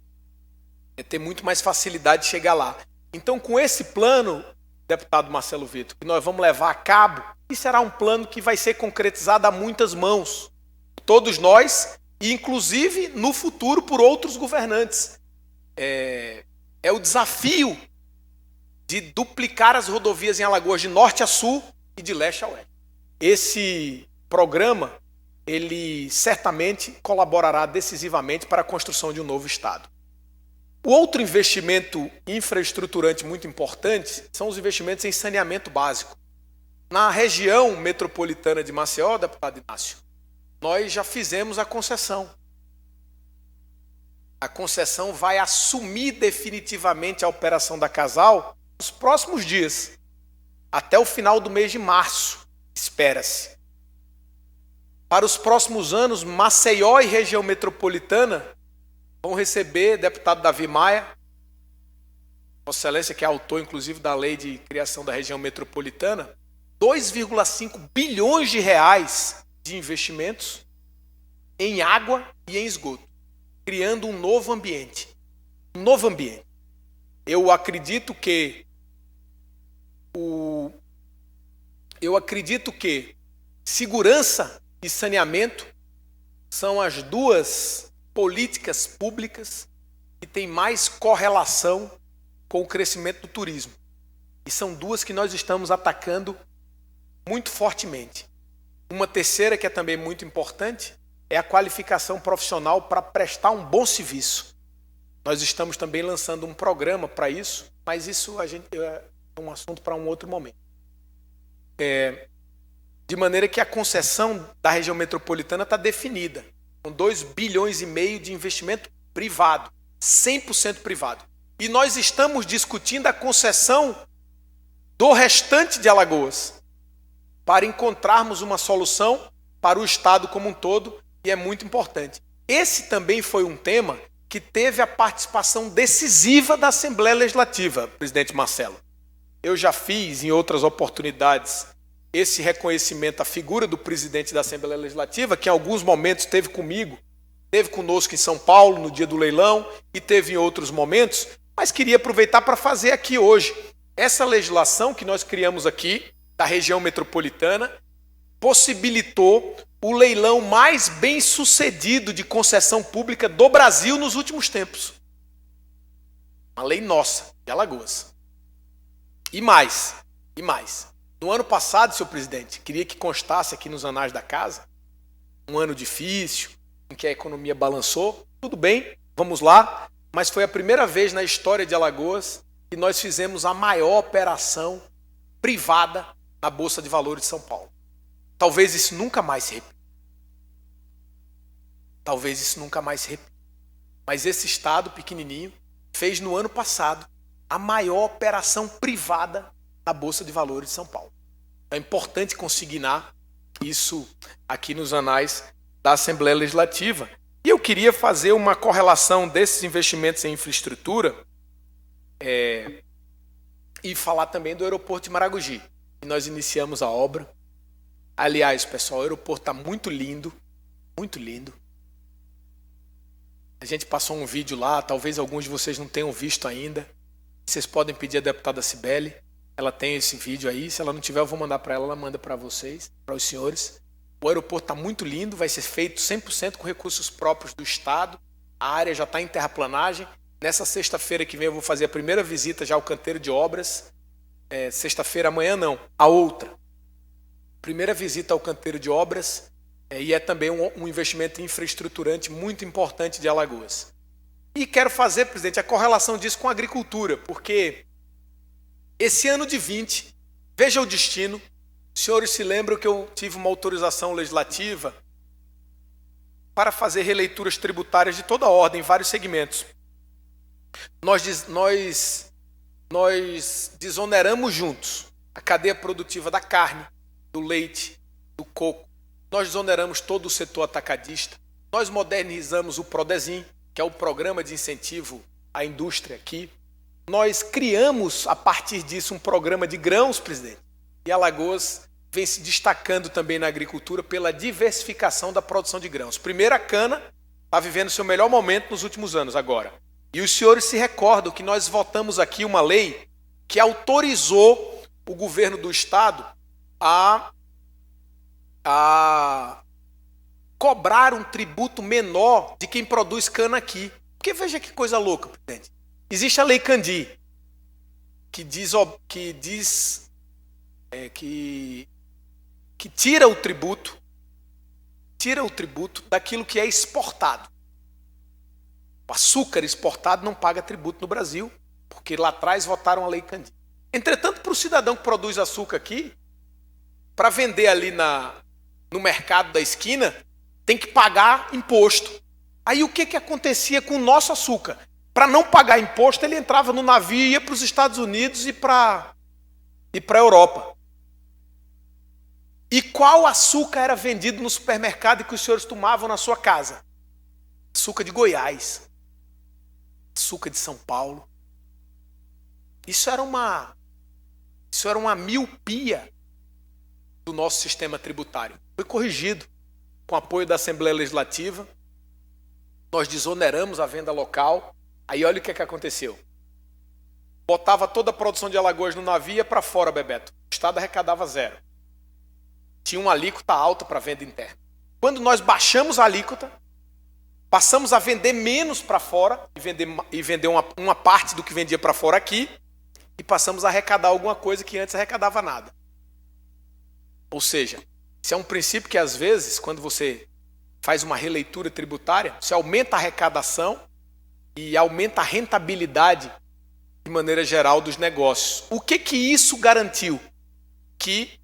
ter muito mais facilidade de chegar lá. Então, com esse plano, deputado Marcelo Vitor, que nós vamos levar a cabo, e será um plano que vai ser concretizado a muitas mãos, todos nós, e inclusive no futuro por outros governantes. É o desafio de duplicar as rodovias em Alagoas de norte a sul e de leste a oeste. Esse programa, ele certamente colaborará decisivamente para a construção de um novo estado. O outro investimento infraestruturante muito importante são os investimentos em saneamento básico. Na região metropolitana de Maceió, deputado Inácio, nós já fizemos a concessão. A concessão vai assumir definitivamente a operação da Casal nos próximos dias, até o final do mês de março, espera-se. Para os próximos anos, Maceió e região metropolitana vão receber, deputado Davi Maia, Vossa Excelência, que é autor, inclusive, da lei de criação da região metropolitana, 2,5 bilhões de reais de investimentos em água e em esgoto, criando um novo ambiente. Um novo ambiente. Eu acredito que segurança e saneamento são as duas políticas públicas que têm mais correlação com o crescimento do turismo. E são duas que nós estamos atacando muito fortemente. Uma terceira, que é também muito importante, é a qualificação profissional para prestar um bom serviço. Nós estamos também lançando um programa para isso, mas isso é um assunto para um outro momento. De maneira que a concessão da região metropolitana está definida, com 2,5 bilhões de investimento privado, 100% privado. E nós estamos discutindo a concessão do restante de Alagoas, para encontrarmos uma solução para o Estado como um todo, e é muito importante. Esse também foi um tema que teve a participação decisiva da Assembleia Legislativa, presidente Marcelo. eu já fiz em outras oportunidades esse reconhecimento à figura do presidente da Assembleia Legislativa, que em alguns momentos esteve comigo, esteve conosco em São Paulo no dia do leilão e teve em outros momentos, mas queria aproveitar para fazer aqui hoje. Essa legislação que nós criamos aqui, da região metropolitana, possibilitou o leilão mais bem sucedido de concessão pública do Brasil nos últimos tempos. Uma lei nossa, de Alagoas. E mais. No ano passado, senhor presidente, queria que constasse aqui nos anais da casa, um ano difícil, em que a economia balançou, tudo bem, vamos lá, mas foi a primeira vez na história de Alagoas que nós fizemos a maior operação privada na Bolsa de Valores de São Paulo. Talvez isso nunca mais se repita. Mas esse estado pequenininho fez no ano passado a maior operação privada na Bolsa de Valores de São Paulo. É importante consignar isso aqui nos anais da Assembleia Legislativa. E eu queria fazer uma correlação desses investimentos em infraestrutura e falar também do aeroporto de Maragogi. E nós iniciamos a obra. Aliás, pessoal, o aeroporto está muito lindo, muito lindo. A gente passou um vídeo lá, talvez alguns de vocês não tenham visto ainda. Vocês podem pedir à deputada Cibele, ela tem esse vídeo aí. Se ela não tiver, eu vou mandar para ela manda para vocês, para os senhores. O aeroporto está muito lindo, vai ser feito 100% com recursos próprios do Estado. A área já está em terraplanagem. Nessa sexta-feira que vem eu vou fazer a primeira visita já ao canteiro de obras. Sexta-feira, amanhã não, a outra. Primeira visita ao canteiro de obras e é também um investimento infraestruturante muito importante de Alagoas. E quero fazer, presidente, a correlação disso com a agricultura, porque esse ano de 20, veja o destino, os senhores se lembram que eu tive uma autorização legislativa para fazer releituras tributárias de toda a ordem, em vários segmentos. Nós desoneramos juntos a cadeia produtiva da carne, do leite, do coco. Nós desoneramos todo o setor atacadista. Nós modernizamos o Prodesim, que é o programa de incentivo à indústria aqui. Nós criamos, a partir disso, um programa de grãos, presidente. E Alagoas vem se destacando também na agricultura pela diversificação da produção de grãos. Primeiro, a cana está vivendo seu melhor momento nos últimos anos agora. E os senhores se recordam que nós votamos aqui uma lei que autorizou o governo do Estado a cobrar um tributo menor de quem produz cana aqui. Porque veja que coisa louca, presidente. Existe a Lei Candir, que tira o tributo daquilo que é exportado. O açúcar exportado não paga tributo no Brasil, porque lá atrás votaram a Lei Candir. Entretanto, para o cidadão que produz açúcar aqui, para vender ali no mercado da esquina, tem que pagar imposto. Aí o que acontecia com o nosso açúcar? Para não pagar imposto, ele entrava no navio e ia para os Estados Unidos e para a Europa. E qual açúcar era vendido no supermercado e que os senhores tomavam na sua casa? Açúcar de Goiás. Açúcar de São Paulo. Isso era uma miopia do nosso sistema tributário. Foi corrigido com apoio da Assembleia Legislativa. Nós desoneramos a venda local. Aí olha o que aconteceu. Botava toda a produção de Alagoas no navio e ia para fora, Bebeto. O Estado arrecadava zero. Tinha uma alíquota alta para venda interna. Quando nós baixamos a alíquota, passamos a vender menos para fora e vender uma parte do que vendia para fora aqui e passamos a arrecadar alguma coisa que antes arrecadava nada. Ou seja, isso é um princípio que às vezes, quando você faz uma releitura tributária, você aumenta a arrecadação e aumenta a rentabilidade de maneira geral dos negócios. O que isso garantiu? Que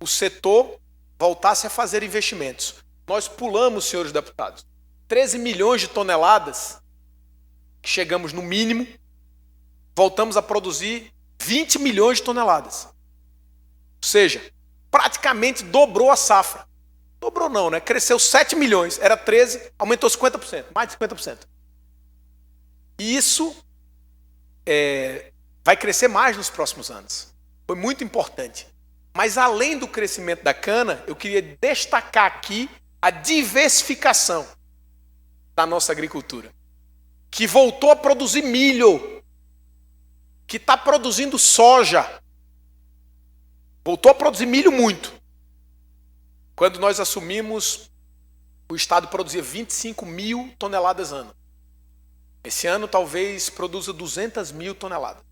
o setor voltasse a fazer investimentos. Nós pulamos, senhores deputados, 13 milhões de toneladas, chegamos no mínimo, voltamos a produzir 20 milhões de toneladas. Ou seja, praticamente dobrou a safra. Dobrou não, né? Cresceu 7 milhões, era 13, aumentou 50%, mais de 50%. E isso vai crescer mais nos próximos anos. Foi muito importante. Mas além do crescimento da cana, eu queria destacar aqui a diversificação da nossa agricultura, que voltou a produzir milho, que está produzindo soja. Voltou a produzir milho muito. Quando nós assumimos, o Estado produzia 25 mil toneladas ano. Esse ano talvez produza 200 mil toneladas.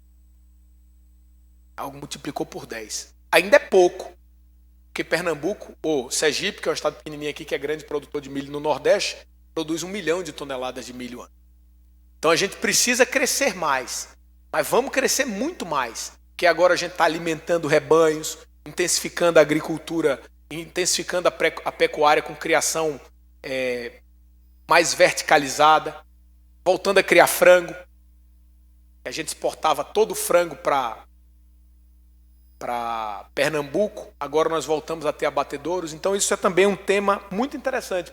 Algo multiplicou por 10. Ainda é pouco, porque Pernambuco, ou Sergipe, que é um estado pequenininho aqui, que é grande produtor de milho no Nordeste, produz 1 milhão de toneladas de milho ano. Então a gente precisa crescer mais, mas vamos crescer muito mais, porque agora a gente está alimentando rebanhos, intensificando a agricultura, intensificando a pecuária com criação mais verticalizada, voltando a criar frango. A gente exportava todo o frango para Pernambuco, agora nós voltamos a ter abatedouros. Então isso é também um tema muito interessante,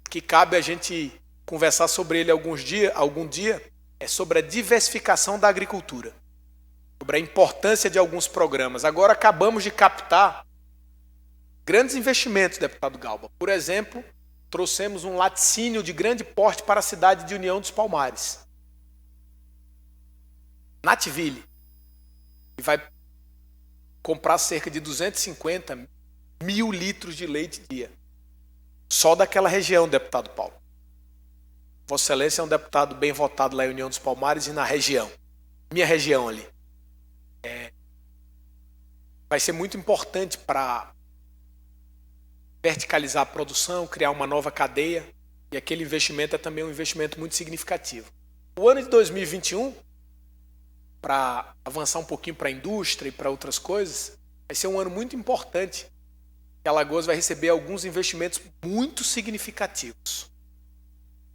que cabe a gente conversar sobre ele algum dia, é sobre a diversificação da agricultura, sobre a importância de alguns programas. Agora acabamos de captar grandes investimentos, deputado Galba. Por exemplo, trouxemos um laticínio de grande porte para a cidade de União dos Palmares, Nativille, que vai comprar cerca de 250 mil litros de leite dia. Só daquela região, deputado Paulo. Vossa Excelência é um deputado bem votado lá em União dos Palmares e na região. Minha região ali. Vai ser muito importante para verticalizar a produção, criar uma nova cadeia. E aquele investimento é também um investimento muito significativo. O ano de 2021... para avançar um pouquinho para a indústria e para outras coisas, vai ser um ano muito importante, que Alagoas vai receber alguns investimentos muito significativos.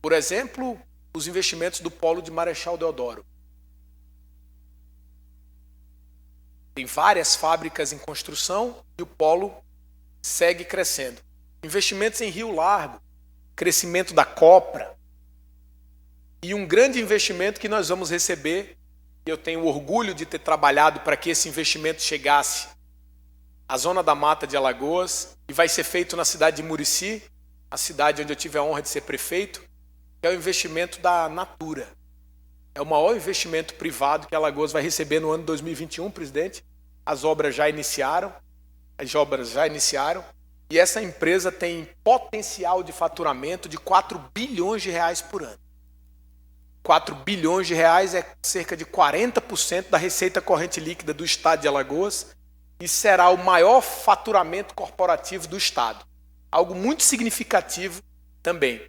Por exemplo, os investimentos do polo de Marechal Deodoro. Tem várias fábricas em construção e o polo segue crescendo. Investimentos em Rio Largo, crescimento da Copra e um grande investimento que nós vamos receber. Eu tenho orgulho de ter trabalhado para que esse investimento chegasse à Zona da Mata de Alagoas e vai ser feito na cidade de Murici, a cidade onde eu tive a honra de ser prefeito, que é o investimento da Natura. É o maior investimento privado que Alagoas vai receber no ano de 2021, presidente. As obras já iniciaram, e essa empresa tem potencial de faturamento de 4 bilhões de reais por ano. 4 bilhões de reais é cerca de 40% da receita corrente líquida do estado de Alagoas e será o maior faturamento corporativo do estado. Algo muito significativo também.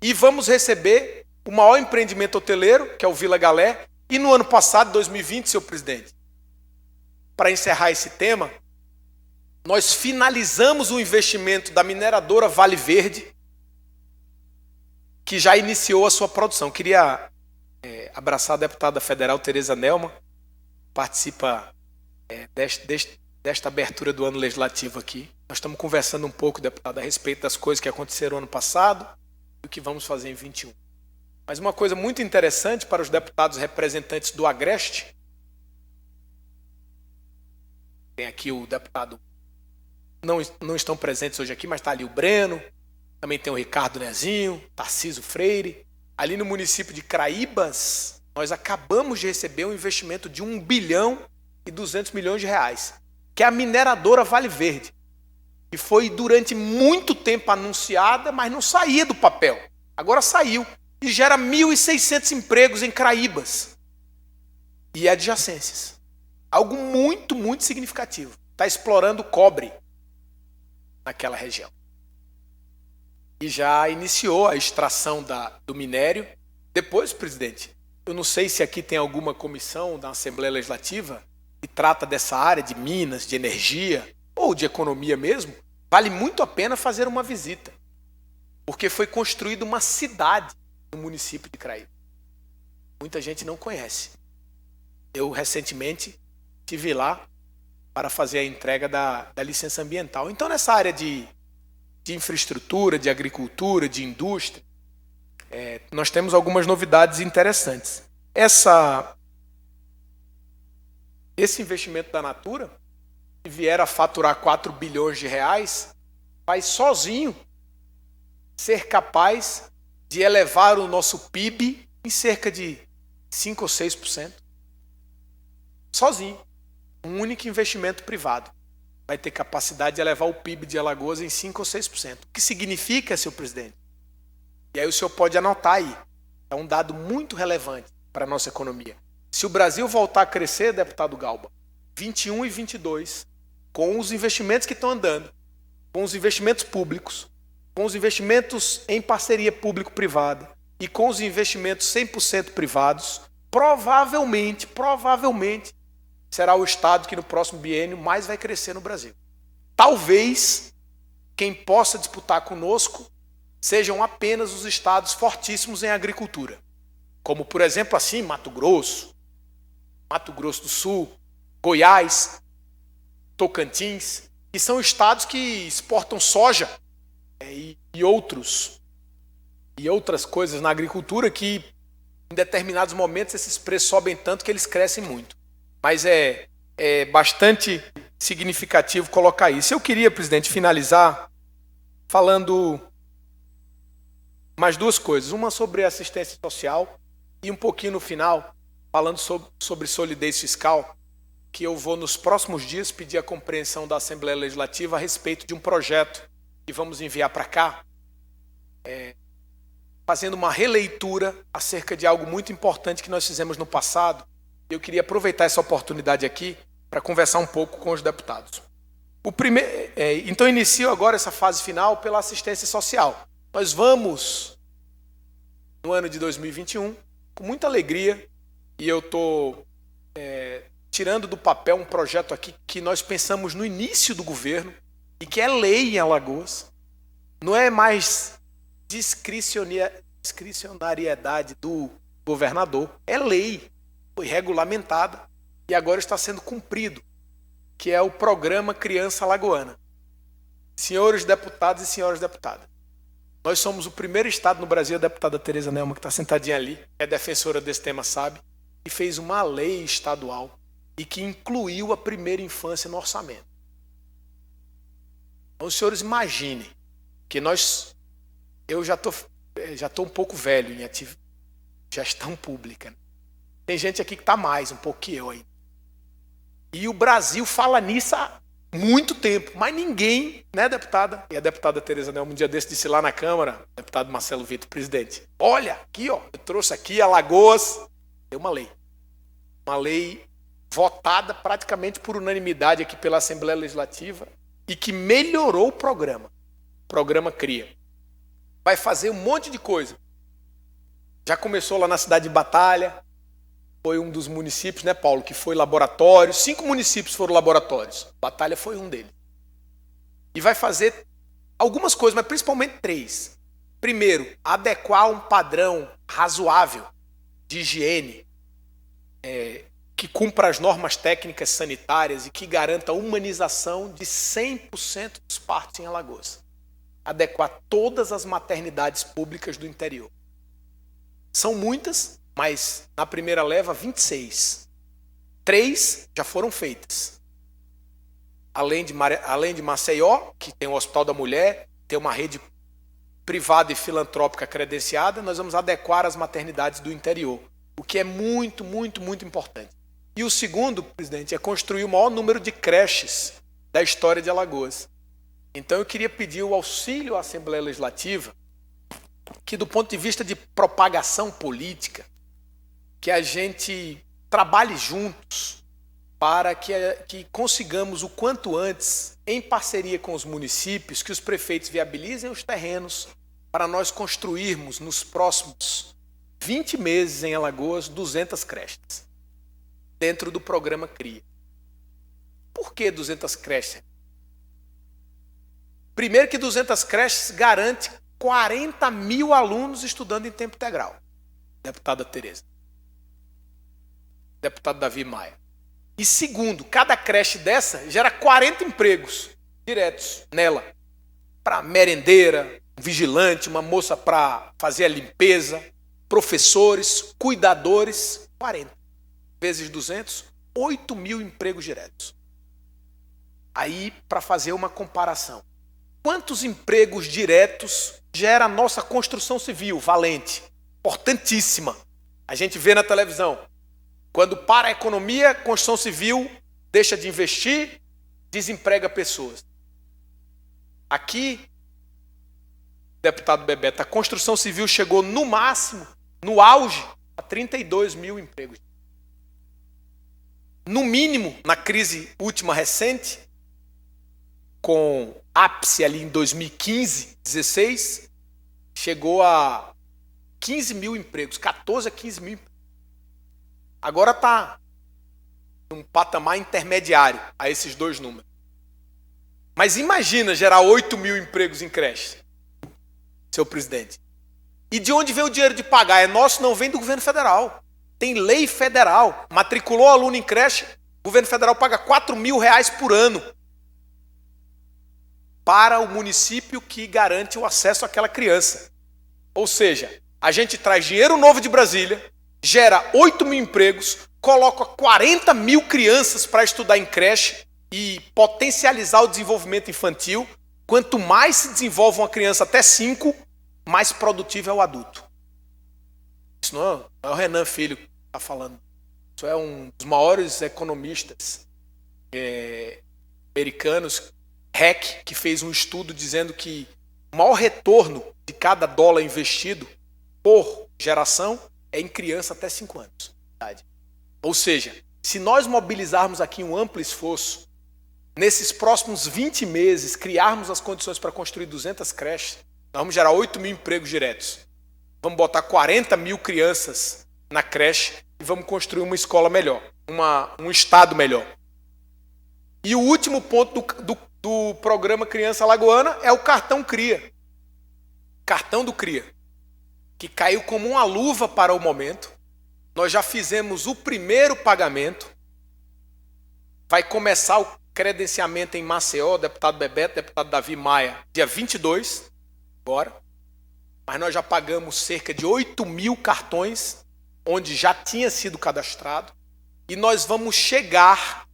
E vamos receber o maior empreendimento hoteleiro, que é o Vila Galé, e no ano passado, 2020, senhor presidente, para encerrar esse tema, nós finalizamos o investimento da mineradora Vale Verde, que já iniciou a sua produção. Queria abraçar a deputada federal Tereza Nelma, participa desta abertura do ano legislativo aqui. Nós estamos conversando um pouco, deputada, a respeito das coisas que aconteceram ano passado e o que vamos fazer em 21. Mas uma coisa muito interessante para os deputados representantes do Agreste, tem aqui o deputado, não estão presentes hoje aqui, mas está ali o Breno, também tem o Ricardo Nezinho, Tarcísio Freire. Ali no município de Craíbas, nós acabamos de receber um investimento de 1 bilhão e 200 milhões de reais, que é a mineradora Vale Verde, que foi durante muito tempo anunciada, mas não saía do papel. Agora saiu e gera 1.600 empregos em Craíbas e adjacências. Algo muito, muito significativo. Está explorando cobre naquela região. E já iniciou a extração do minério. Depois, presidente, eu não sei se aqui tem alguma comissão da Assembleia Legislativa que trata dessa área de minas, de energia ou de economia mesmo. Vale muito a pena fazer uma visita, porque foi construída uma cidade no município de Craíbas. Muita gente não conhece. Eu, recentemente, estive lá para fazer a entrega da licença ambiental. Então, nessa área de infraestrutura, de agricultura, de indústria, nós temos algumas novidades interessantes. Essa esse investimento da Natura, que vier a faturar 4 bilhões de reais, vai sozinho ser capaz de elevar o nosso PIB em cerca de 5 ou 6%. Sozinho. Um único investimento privado vai ter capacidade de elevar o PIB de Alagoas em 5 ou 6%. O que significa, senhor presidente? E aí o senhor pode anotar aí. É um dado muito relevante para a nossa economia. Se o Brasil voltar a crescer, deputado Galba, 21 e 22, com os investimentos que estão andando, com os investimentos públicos, com os investimentos em parceria público-privada e com os investimentos 100% privados, provavelmente, será o estado que no próximo biênio mais vai crescer no Brasil. Talvez quem possa disputar conosco sejam apenas os estados fortíssimos em agricultura, como, por exemplo, assim, Mato Grosso do Sul, Goiás, Tocantins, que são estados que exportam soja e outras coisas na agricultura que, em determinados momentos, esses preços sobem tanto que eles crescem muito. Mas é bastante significativo colocar isso. Eu queria, presidente, finalizar falando mais duas coisas. Uma sobre assistência social e um pouquinho no final, falando sobre solidez fiscal, que eu vou nos próximos dias pedir a compreensão da Assembleia Legislativa a respeito de um projeto que vamos enviar para cá, fazendo uma releitura acerca de algo muito importante que nós fizemos no passado. Eu queria aproveitar essa oportunidade aqui para conversar um pouco com os deputados. Então, inicio agora essa fase final pela assistência social. Nós vamos, no ano de 2021, com muita alegria, e eu estou tirando do papel um projeto aqui que nós pensamos no início do governo e que é lei em Alagoas. Não é mais discricionariedade do governador, é lei. Foi regulamentada e agora está sendo cumprido, que é o programa Criança Alagoana. Senhores deputados e senhoras deputadas, nós somos o primeiro estado no Brasil, a deputada Tereza Nelma, que está sentadinha ali, é defensora desse tema, sabe, que fez uma lei estadual e que incluiu a primeira infância no orçamento. Então, os senhores imaginem que eu já estou um pouco velho em gestão pública, né? Tem gente aqui que está mais, um pouco que eu aí. E o Brasil fala nisso há muito tempo, mas ninguém, né, deputada? E a deputada Tereza Nelma, um dia desse, disse lá na Câmara, deputado Marcelo Vitor, presidente, olha, aqui, ó, eu trouxe aqui Alagoas, deu uma lei votada praticamente por unanimidade aqui pela Assembleia Legislativa e que melhorou o programa CRIA. Vai fazer um monte de coisa. Já começou lá na cidade de Batalha, foi um dos municípios, né, Paulo, que foi laboratório. 5 municípios foram laboratórios. Batalha foi um deles. E vai fazer algumas coisas, mas principalmente 3. Primeiro, adequar um padrão razoável de higiene, que cumpra as normas técnicas sanitárias e que garanta a humanização de 100% dos partos em Alagoas. Adequar todas as maternidades públicas do interior. São muitas, mas na primeira leva, 26. 3 já foram feitas. Além de Maceió, que tem o Hospital da Mulher, tem uma rede privada e filantrópica credenciada, nós vamos adequar as maternidades do interior, o que é muito, muito, muito importante. E o segundo, presidente, é construir o maior número de creches da história de Alagoas. Então eu queria pedir o auxílio à Assembleia Legislativa, que do ponto de vista de propagação política, que a gente trabalhe juntos para que consigamos o quanto antes, em parceria com os municípios, que os prefeitos viabilizem os terrenos para nós construirmos nos próximos 20 meses em Alagoas 200 creches, dentro do programa CRIA. Por que 200 creches? Primeiro que 200 creches garante 40 mil alunos estudando em tempo integral. Deputada Tereza. Deputado Davi Maia. E segundo, cada creche dessa gera 40 empregos diretos nela. Para merendeira, um vigilante, uma moça para fazer a limpeza, professores, cuidadores, 40. Vezes 200, 8 mil empregos diretos. Aí, para fazer uma comparação, quantos empregos diretos gera a nossa construção civil, valente, importantíssima? A gente vê na televisão, quando para a economia, construção civil deixa de investir, desemprega pessoas. Aqui, deputado Bebeto, a construção civil chegou no máximo, no auge, a 32 mil empregos. No mínimo, na crise última recente, com ápice ali em 2015, 16, chegou a 15 mil empregos, 14 a 15 mil empregos. Agora está num patamar intermediário a esses dois números. Mas imagina gerar 8 mil empregos em creche, seu presidente. E de onde vem o dinheiro de pagar? É nosso, não vem do governo federal. Tem lei federal. Matriculou aluno em creche, o governo federal paga R$4.000 por ano para o município que garante o acesso àquela criança. Ou seja, a gente traz dinheiro novo de Brasília, gera 8 mil empregos, coloca 40 mil crianças para estudar em creche e potencializar o desenvolvimento infantil. Quanto mais se desenvolve uma criança até 5, mais produtivo é o adulto. Isso não é o Renan Filho que está falando. Isso é um dos maiores economistas americanos, Heck, que fez um estudo dizendo que o maior retorno de cada dólar investido por geração é em criança até 5 anos. Ou seja, se nós mobilizarmos aqui um amplo esforço, nesses próximos 20 meses, criarmos as condições para construir 200 creches, nós vamos gerar 8 mil empregos diretos. Vamos botar 40 mil crianças na creche e vamos construir uma escola melhor, um estado melhor. E o último ponto do programa Criança Alagoana é o cartão CRIA. Cartão do CRIA, que caiu como uma luva para o momento. Nós já fizemos o primeiro pagamento. Vai começar o credenciamento em Maceió, deputado Bebeto, deputado Davi Maia, dia 22, agora. Mas nós já pagamos cerca de 8 mil cartões, onde já tinha sido cadastrado. E nós vamos chegar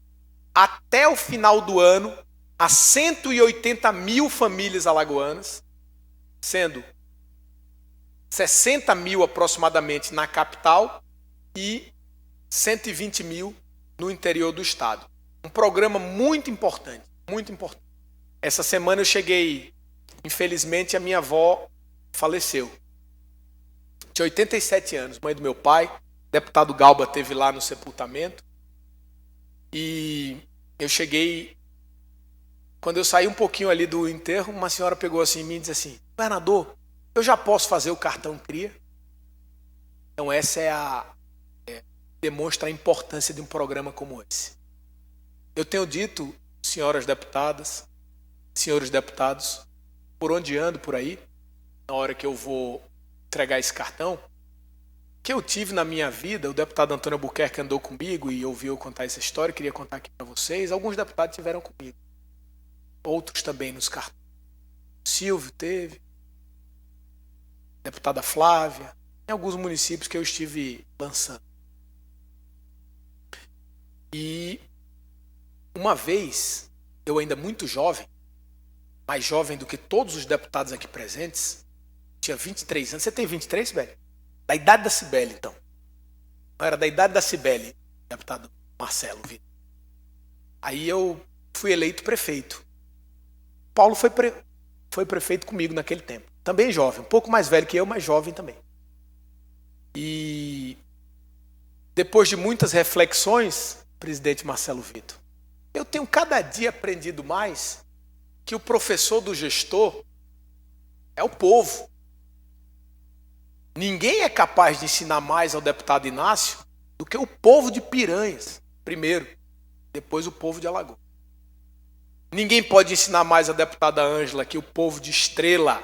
até o final do ano a 180 mil famílias alagoanas, sendo 60 mil aproximadamente na capital e 120 mil no interior do estado. Um programa muito importante, muito importante. Essa semana eu cheguei, infelizmente a minha avó faleceu. Tinha 87 anos, mãe do meu pai. O deputado Galba esteve lá no sepultamento. E eu cheguei, quando eu saí um pouquinho ali do enterro, uma senhora pegou assim em mim e disse assim: governador, eu já posso fazer o cartão CRIA? Então essa demonstra a importância de um programa como esse. Eu tenho dito, senhoras deputadas, senhores deputados, por onde ando por aí, na hora que eu vou entregar esse cartão, que eu tive na minha vida, o deputado Antônio Albuquerque andou comigo e ouviu eu contar essa história, queria contar aqui para vocês. Alguns deputados tiveram comigo, outros também nos cartões. Silvio teve, deputada Flávia, em alguns municípios que eu estive lançando. E uma vez, eu ainda muito jovem, mais jovem do que todos os deputados aqui presentes, tinha 23 anos. Você tem 23, Sibeli? Da idade da Sibeli, então. Não era da idade da Sibeli, deputado Marcelo Vitor. Aí eu fui eleito prefeito. Paulo foi prefeito comigo naquele tempo. Também jovem, um pouco mais velho que eu, mas jovem também. E depois de muitas reflexões, presidente Marcelo Vitor, eu tenho cada dia aprendido mais que o professor do gestor é o povo. Ninguém é capaz de ensinar mais ao deputado Inácio do que o povo de Piranhas, primeiro, depois o povo de Alagoas. Ninguém pode ensinar mais a deputada Ângela que o povo de Estrela,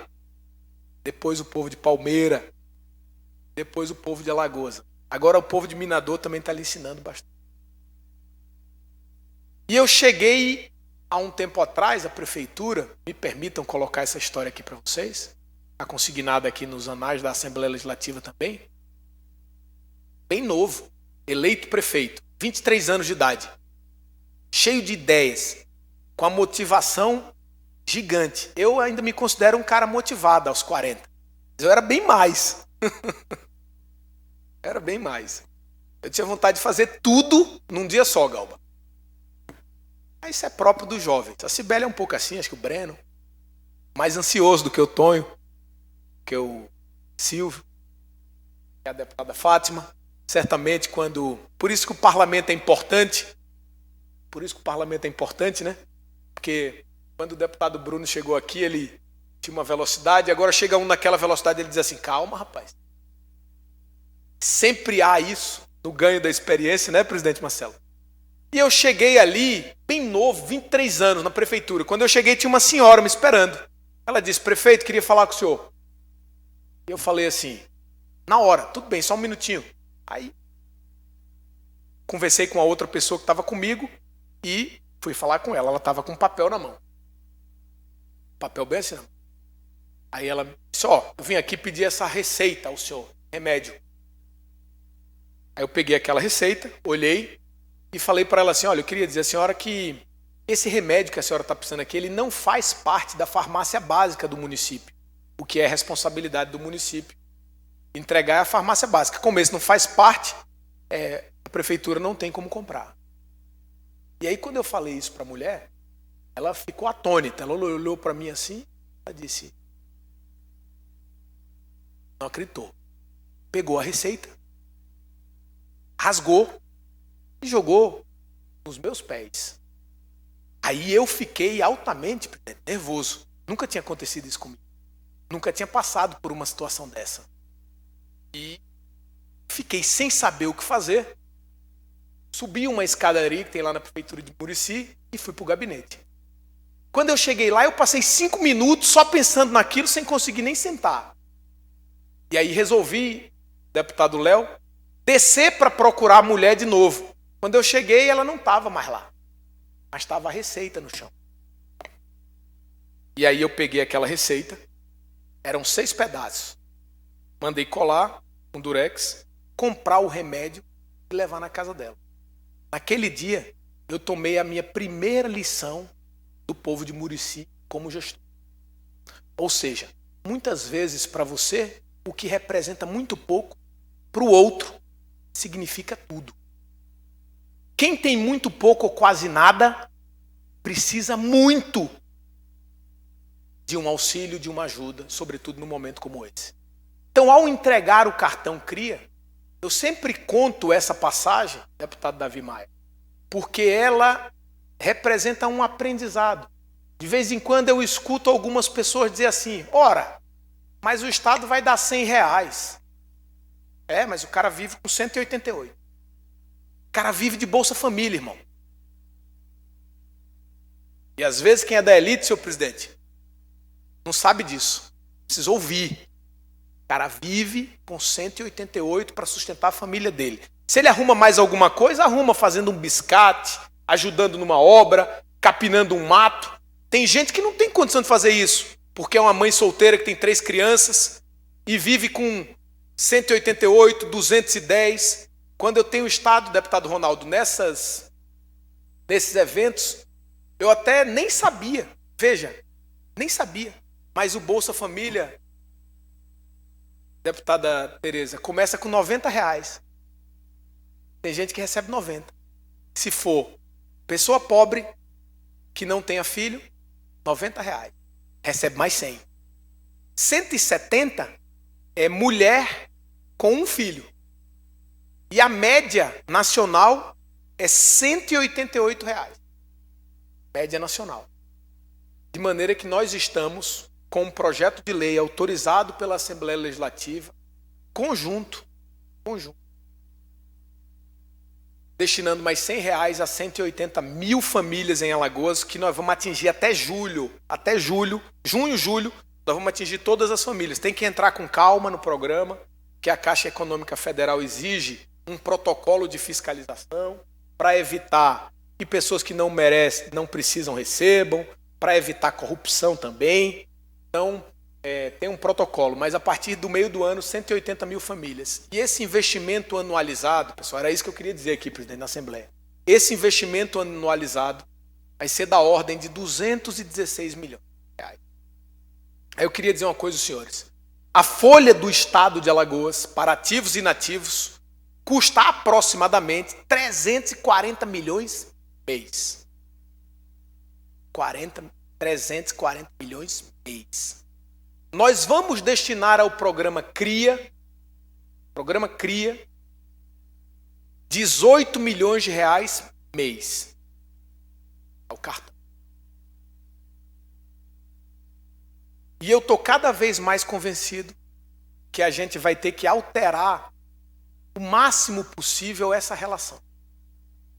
depois o povo de Palmeira, depois o povo de Alagoas. Agora o povo de Minador também está lhe ensinando bastante. E eu cheguei há um tempo atrás, a prefeitura, me permitam colocar essa história aqui para vocês, está consignada aqui nos anais da Assembleia Legislativa também, bem novo, eleito prefeito, 23 anos de idade, cheio de ideias, com a motivação gigante. Eu ainda me considero um cara motivado aos 40. Eu era bem mais. Era bem mais. Eu tinha vontade de fazer tudo num dia só, Galba. Mas isso é próprio dos jovens. A Cibele é um pouco assim, acho que o Breno. Mais ansioso do que o Tonho, que o Silvio, que a deputada Fátima. Certamente quando... Por isso que o parlamento é importante. Por isso que o parlamento é importante, né? Porque quando o deputado Bruno chegou aqui, ele tinha uma velocidade, agora chega um naquela velocidade e ele diz assim, calma, rapaz. Sempre há isso no ganho da experiência, né, presidente Marcelo? E eu cheguei ali, bem novo, 23 anos, na prefeitura. Quando eu cheguei, tinha uma senhora me esperando. Ela disse, prefeito, queria falar com o senhor. E eu falei assim, na hora, tudo bem, só um minutinho. Aí, conversei com a outra pessoa que estava comigo e fui falar com ela. Ela estava com um papel na mão. Papel bem assim na mão. Aí ela disse, ó, eu vim aqui pedir essa receita ao senhor, remédio. Aí eu peguei aquela receita, olhei e falei para ela assim, olha, eu queria dizer à senhora que esse remédio que a senhora está precisando aqui, ele não faz parte da farmácia básica do município, o que é responsabilidade do município. Entregar é a farmácia básica. Como esse não faz parte, a prefeitura não tem como comprar. E aí quando eu falei isso para a mulher, ela ficou atônita, ela olhou para mim assim, ela disse, não acreditou. Pegou a receita, rasgou e jogou nos meus pés. Aí eu fiquei altamente nervoso. Nunca tinha acontecido isso comigo. Nunca tinha passado por uma situação dessa. E fiquei sem saber o que fazer. Subi uma escadaria que tem lá na prefeitura de Murici e fui para o gabinete. Quando eu cheguei lá, eu passei 5 minutos só pensando naquilo, sem conseguir nem sentar. E aí resolvi, deputado Léo, descer para procurar a mulher de novo. Quando eu cheguei, ela não estava mais lá. Mas estava a receita no chão. E aí eu peguei aquela receita, eram 6 pedaços. Mandei colar um durex, comprar o remédio e levar na casa dela. Naquele dia, eu tomei a minha primeira lição do povo de Murici como gestor. Ou seja, muitas vezes para você, o que representa muito pouco, para o outro, significa tudo. Quem tem muito pouco ou quase nada, precisa muito de um auxílio, de uma ajuda, sobretudo num momento como esse. Então, ao entregar o cartão CRIA, eu sempre conto essa passagem, deputado Davi Maia, porque ela representa um aprendizado. De vez em quando eu escuto algumas pessoas dizer assim, ora, mas o Estado vai dar R$100. Mas o cara vive com 188. O cara vive de Bolsa Família, irmão. E às vezes quem é da elite, senhor presidente, não sabe disso. Precisa ouvir. O cara vive com 188 para sustentar a família dele. Se ele arruma mais alguma coisa, arruma fazendo um biscate, ajudando numa obra, capinando um mato. Tem gente que não tem condição de fazer isso, porque é uma mãe solteira que tem 3 crianças e vive com 188, 210. Quando eu tenho estado, deputado Ronaldo, nesses eventos, eu até nem sabia, veja, nem sabia. Mas o Bolsa Família, deputada Tereza, começa com R$90. Tem gente que recebe 90. Se for pessoa pobre, que não tenha filho, R$90. Recebe mais 100. 170 é mulher com um filho. E a média nacional é R$188. Média nacional. De maneira que nós estamos com um projeto de lei autorizado pela Assembleia Legislativa, conjunto, destinando mais R$100 a 180 mil famílias em Alagoas, que nós vamos atingir até julho, junho, julho, nós vamos atingir todas as famílias. Tem que entrar com calma no programa, que a Caixa Econômica Federal exige um protocolo de fiscalização para evitar que pessoas que não merecem, não precisam recebam, para evitar corrupção também. Então, tem um protocolo, mas a partir do meio do ano, 180 mil famílias. E esse investimento anualizado, pessoal, era isso que eu queria dizer aqui, presidente, na Assembleia. Esse investimento anualizado vai ser da ordem de 216 milhões de reais. Aí eu queria dizer uma coisa aos senhores. A folha do Estado de Alagoas, para ativos e inativos, custa aproximadamente 340 milhões mês. 340 milhões mês. Nós vamos destinar ao programa CRIA, 18 milhões de reais mês. É o cartão. E eu estou cada vez mais convencido que a gente vai ter que alterar o máximo possível essa relação.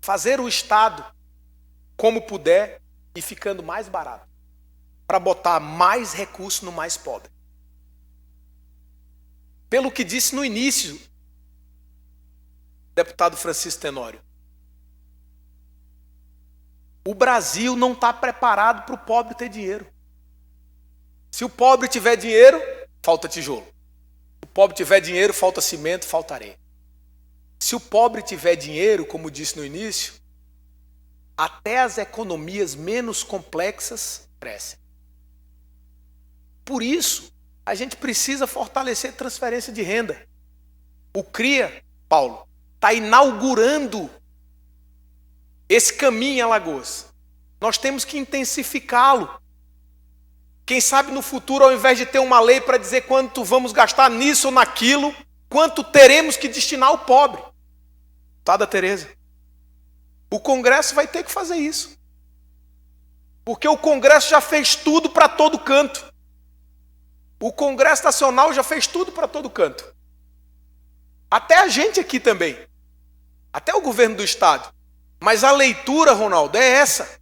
Fazer o Estado como puder e ficando mais barato, para botar mais recursos no mais pobre. Pelo que disse no início, deputado Francisco Tenório, o Brasil não está preparado para o pobre ter dinheiro. Se o pobre tiver dinheiro, falta tijolo. Se o pobre tiver dinheiro, falta cimento, falta areia. Se o pobre tiver dinheiro, como disse no início, até as economias menos complexas crescem. Por isso, a gente precisa fortalecer transferência de renda. O CRIA, Paulo, está inaugurando esse caminho em Alagoas. Nós temos que intensificá-lo. Quem sabe no futuro, ao invés de ter uma lei para dizer quanto vamos gastar nisso ou naquilo, quanto teremos que destinar ao pobre. Tá, Tereza? O Congresso vai ter que fazer isso. Porque o Congresso já fez tudo para todo canto. O Congresso Nacional já fez tudo para todo canto. Até a gente aqui também. Até o governo do Estado. Mas a leitura, Ronaldo, é essa.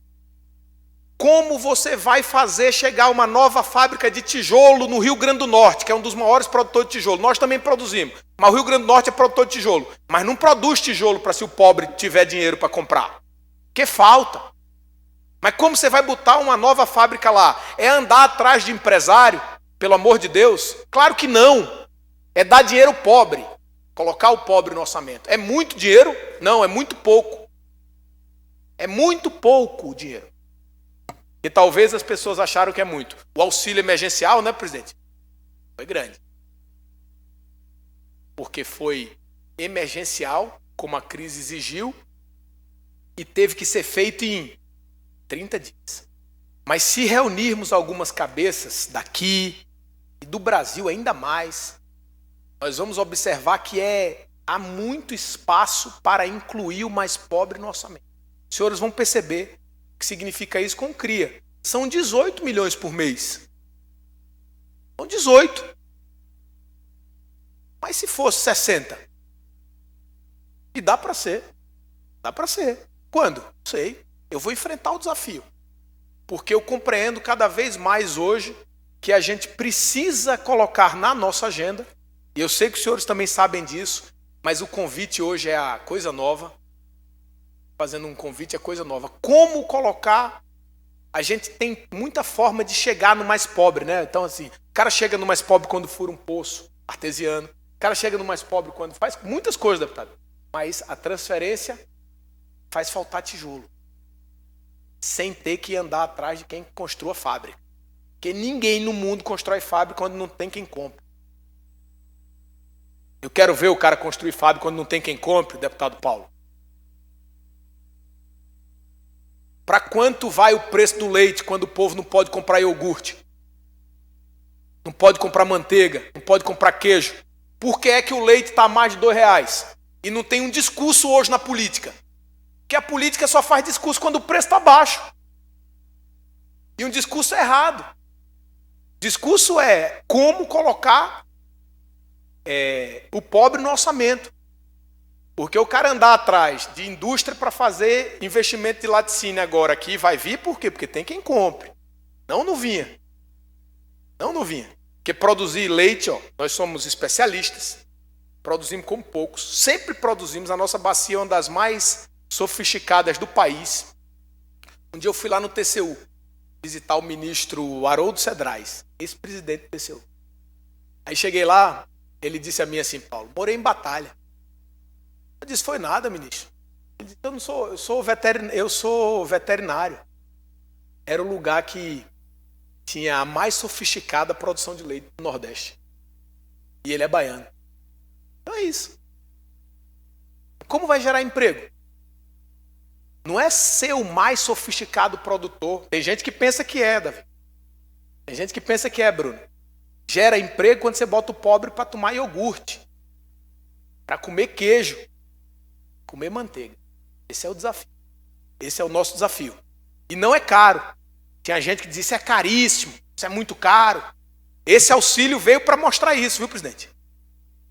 Como você vai fazer chegar uma nova fábrica de tijolo no Rio Grande do Norte, que é um dos maiores produtores de tijolo? Nós também produzimos, mas o Rio Grande do Norte é produtor de tijolo. Mas não produz tijolo para se o pobre tiver dinheiro para comprar. Porque falta. Mas como você vai botar uma nova fábrica lá? É andar atrás de empresário? Pelo amor de Deus? Claro que não. É dar dinheiro ao pobre. Colocar o pobre no orçamento. É muito dinheiro? Não, é muito pouco. É muito pouco o dinheiro. E talvez as pessoas acharam que é muito. O auxílio emergencial, né, presidente? Foi grande. Porque foi emergencial, como a crise exigiu, e teve que ser feito em 30 dias. Mas se reunirmos algumas cabeças daqui e do Brasil ainda mais, nós vamos observar que há muito espaço para incluir o mais pobre no orçamento. Os senhores vão perceber o que significa isso com o CRIA. São 18 milhões por mês. São 18. Mas se fosse 60? E dá para ser. Dá para ser. Quando? Não sei. Eu vou enfrentar o desafio. Porque eu compreendo cada vez mais hoje que a gente precisa colocar na nossa agenda, e eu sei que os senhores também sabem disso, mas o convite hoje é a coisa nova. Fazendo um convite é coisa nova. Como colocar? A gente tem muita forma de chegar no mais pobre, né? Então, assim, o cara chega no mais pobre quando fura um poço artesiano. O cara chega no mais pobre quando faz muitas coisas, deputado. Mas a transferência faz faltar tijolo. Sem ter que andar atrás de quem construa a fábrica. Porque ninguém no mundo constrói fábrica quando não tem quem compre. Eu quero ver o cara construir fábrica quando não tem quem compre, deputado Paulo. Para quanto vai o preço do leite quando o povo não pode comprar iogurte? Não pode comprar manteiga, não pode comprar queijo. Por que é que o leite está a mais de R$2? E não tem um discurso hoje na política? Porque a política só faz discurso quando o preço está baixo. E um discurso errado. Discurso é como colocar o pobre no orçamento. Porque o cara andar atrás de indústria para fazer investimento de laticínio agora aqui vai vir por quê? Porque tem quem compre. Não vinha. Não vinha. Porque produzir leite, nós somos especialistas. Produzimos como poucos. Sempre produzimos. A nossa bacia é uma das mais sofisticadas do país. Um dia eu fui lá no TCU. visitar o ministro Haroldo Cedrais, ex-presidente do TCU. Aí cheguei lá, ele disse a mim assim: Paulo, morei em Batalha. Eu disse: foi nada, ministro. Ele disse: eu sou veterinário. Era o lugar que tinha a mais sofisticada produção de leite do Nordeste. E ele é baiano. Então é isso. Como vai gerar emprego? Não é ser o mais sofisticado produtor. Tem gente que pensa que é, Davi. Tem gente que pensa que é, Bruno. Gera emprego quando você bota o pobre para tomar iogurte, para comer queijo, comer manteiga. Esse é o desafio. Esse é o nosso desafio. E não é caro. Tinha gente que disse: isso é caríssimo, isso é muito caro. Esse auxílio veio para mostrar isso, viu, presidente?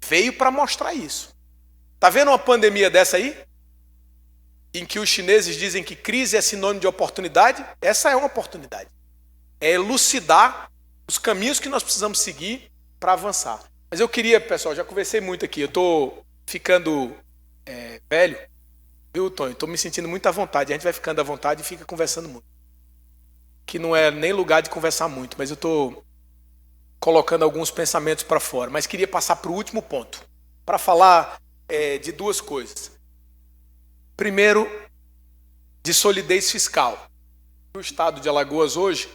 Veio para mostrar isso. Está vendo uma pandemia dessa aí? Em que os chineses dizem que crise é sinônimo de oportunidade? Essa é uma oportunidade. É elucidar os caminhos que nós precisamos seguir para avançar. Mas eu queria, pessoal, já conversei muito aqui. Eu estou ficando velho, viu, Tonho? Estou me sentindo muito à vontade. A gente vai ficando à vontade e fica conversando muito. Que não é nem lugar de conversar muito, mas eu estou colocando alguns pensamentos para fora. Mas queria passar para o último ponto, para falar de duas coisas. Primeiro, de solidez fiscal. O Estado de Alagoas hoje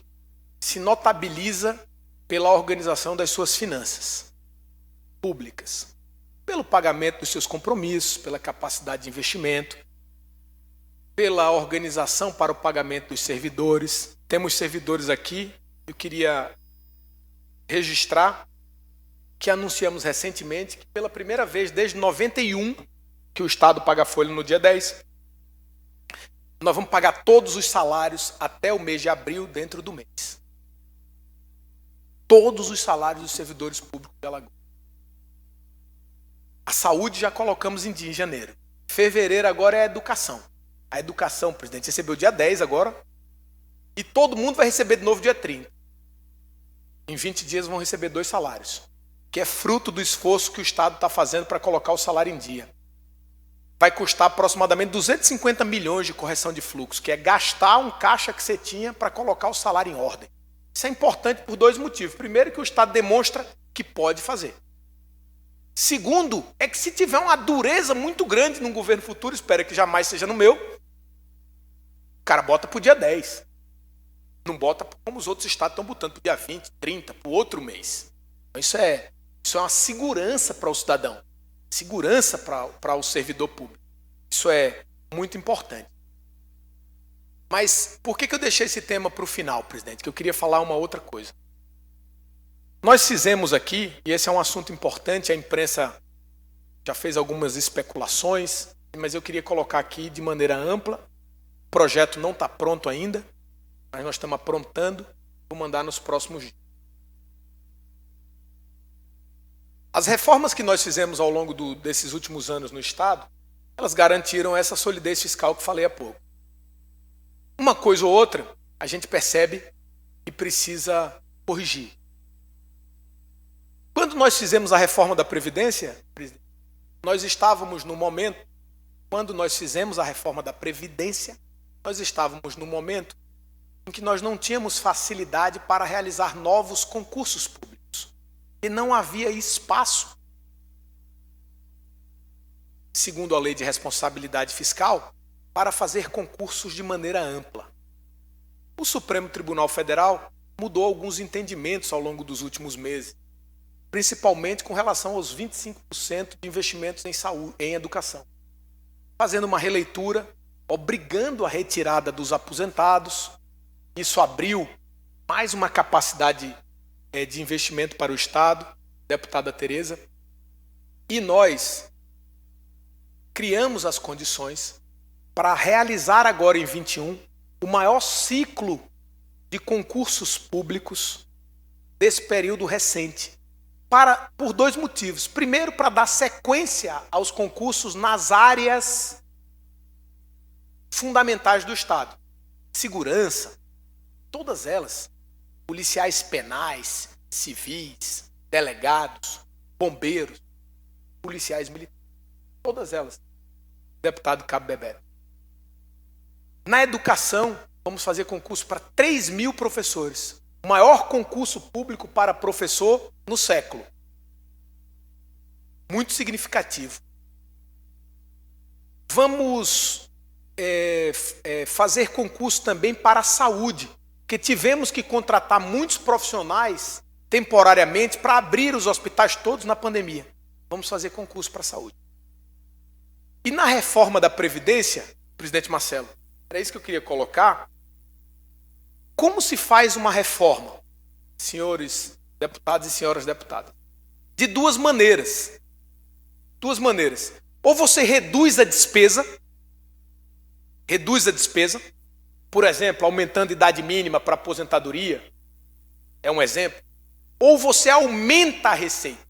se notabiliza pela organização das suas finanças públicas, pelo pagamento dos seus compromissos, pela capacidade de investimento, pela organização para o pagamento dos servidores. Temos servidores aqui, eu queria registrar que anunciamos recentemente que pela primeira vez desde 91, que o Estado paga folha no dia 10, nós vamos pagar todos os salários até o mês de abril dentro do mês. Todos os salários dos servidores públicos de Alagoas. A saúde já colocamos em dia em janeiro. Fevereiro agora é a educação. A educação, presidente, recebeu dia 10 agora. E todo mundo vai receber de novo dia 30. Em 20 dias vão receber 2 salários. Que é fruto do esforço que o Estado está fazendo para colocar o salário em dia. Vai custar aproximadamente 250 milhões de correção de fluxo, que é gastar um caixa que você tinha para colocar o salário em ordem. Isso é importante por 2 motivos. Primeiro, que o Estado demonstra que pode fazer. Segundo, é que se tiver uma dureza muito grande num governo futuro, espero que jamais seja no meu, o cara bota para o dia 10. Não bota como os outros estados estão botando para o dia 20, 30, para o outro mês. Então, isso é uma segurança para o cidadão. Segurança para o servidor público. Isso é muito importante. Mas por que eu deixei esse tema para o final, presidente? Que eu queria falar uma outra coisa. Nós fizemos aqui, e esse é um assunto importante, a imprensa já fez algumas especulações, mas eu queria colocar aqui de maneira ampla. O projeto não está pronto ainda, mas nós estamos aprontando, vou mandar nos próximos dias. As reformas que nós fizemos ao longo desses últimos anos no Estado, elas garantiram essa solidez fiscal que falei há pouco. Uma coisa ou outra, a gente percebe que precisa corrigir. Quando nós fizemos a reforma da Previdência, nós estávamos no momento, quando nós fizemos a reforma da Previdência, nós estávamos no momento em que nós não tínhamos facilidade para realizar novos concursos públicos. E não havia espaço, segundo a Lei de Responsabilidade Fiscal, para fazer concursos de maneira ampla. O Supremo Tribunal Federal mudou alguns entendimentos ao longo dos últimos meses, principalmente com relação aos 25% de investimentos em saúde, em educação, fazendo uma releitura, obrigando a retirada dos aposentados. Isso abriu mais uma capacidade de investimento para o Estado, deputada Tereza, e nós criamos as condições para realizar agora em 21 o maior ciclo de concursos públicos desse período recente, por 2 motivos. Primeiro, para dar sequência aos concursos nas áreas fundamentais do Estado. Segurança, todas elas, policiais penais, civis, delegados, bombeiros, policiais militares, todas elas. Deputado Cabo Bebeto. Na educação, vamos fazer concurso para 3.000 professores. O maior concurso público para professor no século. Muito significativo. Vamos fazer concurso também para a saúde, porque tivemos que contratar muitos profissionais temporariamente para abrir os hospitais todos na pandemia. Vamos fazer concurso para a saúde. E na reforma da Previdência, presidente Marcelo, era isso que eu queria colocar. Como se faz uma reforma, senhores deputados e senhoras deputadas? De duas maneiras. Duas maneiras. Ou você reduz a despesa, por exemplo, aumentando a idade mínima para aposentadoria, é um exemplo. Ou você aumenta a receita.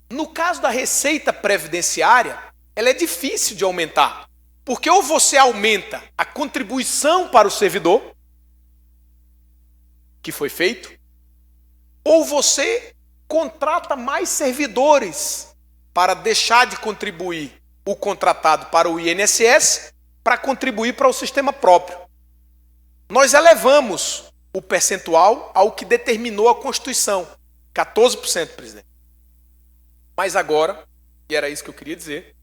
No caso da receita previdenciária, ela é difícil de aumentar, porque ou você aumenta a contribuição para o servidor, que foi feito, ou você contrata mais servidores para deixar de contribuir o contratado para o INSS para contribuir para o sistema próprio. Nós elevamos o percentual ao que determinou a Constituição, 14%, presidente. Mas agora, e era isso que eu queria dizer,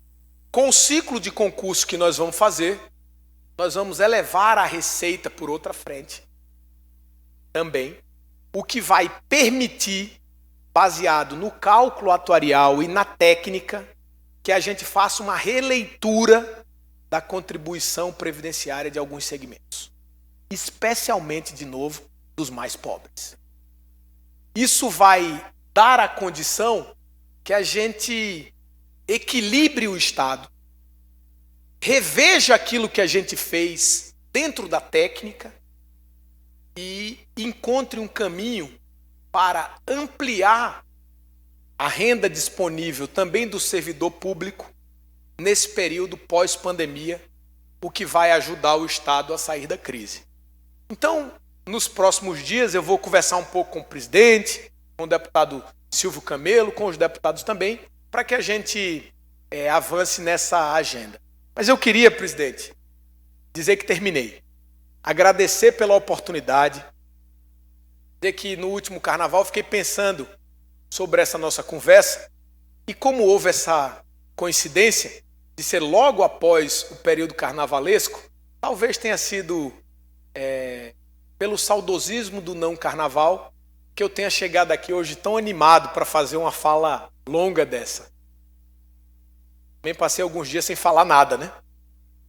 com o ciclo de concurso que nós vamos fazer, nós vamos elevar a receita por outra frente também, o que vai permitir, baseado no cálculo atuarial e na técnica, que a gente faça uma releitura da contribuição previdenciária de alguns segmentos, especialmente, de novo, dos mais pobres. Isso vai dar a condição que a gente equilibre o Estado, reveja aquilo que a gente fez dentro da técnica e encontre um caminho para ampliar a renda disponível também do servidor público nesse período pós-pandemia, o que vai ajudar o Estado a sair da crise. Então, nos próximos dias eu vou conversar um pouco com o presidente, com o deputado Silvio Camelo, com os deputados também, para que a gente avance nessa agenda. Mas eu queria, presidente, dizer que terminei. Agradecer pela oportunidade, dizer que no último carnaval fiquei pensando sobre essa nossa conversa e como houve essa coincidência de ser logo após o período carnavalesco, talvez tenha sido pelo saudosismo do não carnaval que eu tenha chegado aqui hoje tão animado para fazer uma fala longa dessa. Também passei alguns dias sem falar nada, né?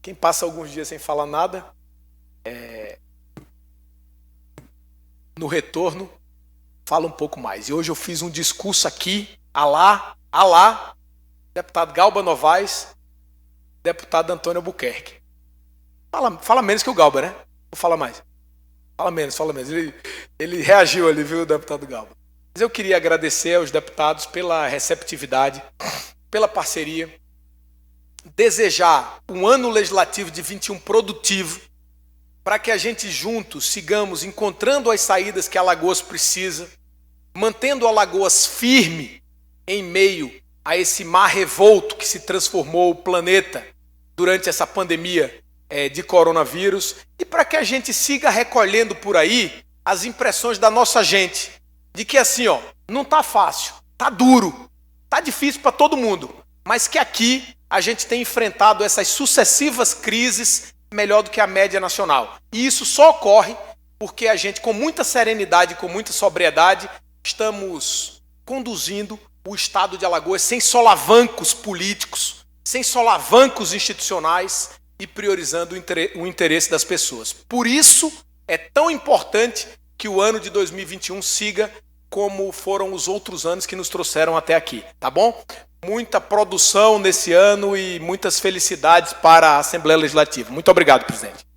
Quem passa alguns dias sem falar nada, no retorno, fala um pouco mais. E hoje eu fiz um discurso aqui, alá, deputado Galba Novaes, deputado Antônio Albuquerque. Fala menos que o Galba, né? Vou falar mais. Fala menos. Ele reagiu ali, viu, o deputado Galba. Mas eu queria agradecer aos deputados pela receptividade, pela parceria, desejar um ano legislativo de 21 produtivo, para que a gente juntos sigamos encontrando as saídas que Alagoas precisa, mantendo Alagoas firme em meio a esse mar revolto que se transformou o planeta durante essa pandemia de coronavírus, e para que a gente siga recolhendo por aí as impressões da nossa gente, de que assim, não está fácil, está duro, está difícil para todo mundo, mas que aqui a gente tem enfrentado essas sucessivas crises melhor do que a média nacional. E isso só ocorre porque a gente, com muita serenidade, com muita sobriedade, estamos conduzindo o Estado de Alagoas sem solavancos políticos, sem solavancos institucionais e priorizando o interesse das pessoas. Por isso é tão importante que o ano de 2021 siga como foram os outros anos que nos trouxeram até aqui, tá bom? Muita produção nesse ano e muitas felicidades para a Assembleia Legislativa. Muito obrigado, presidente.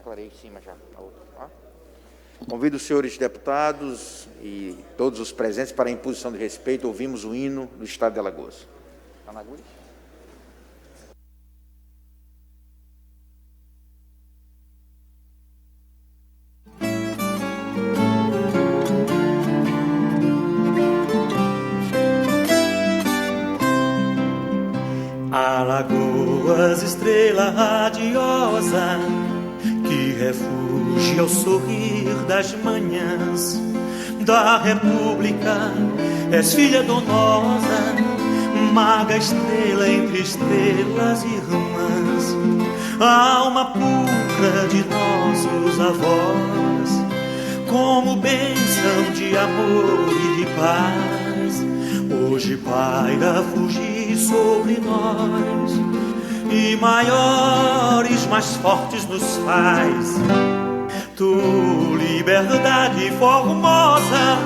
declarei em cima já. A outra, tá? Convido os senhores deputados e todos os presentes para a imposição de respeito. Ouvimos o hino do Estado de Alagoas. Está na agulha? Alagoas, estrela radiosa, que refugia o sorrir das manhãs da República, és filha donosa, maga estrela entre estrelas irmãs, alma pura de nossos avós, como bênção de amor e de paz, hoje paira fugir sobre nós, e maiores, mais fortes nos faz. Tu, liberdade formosa,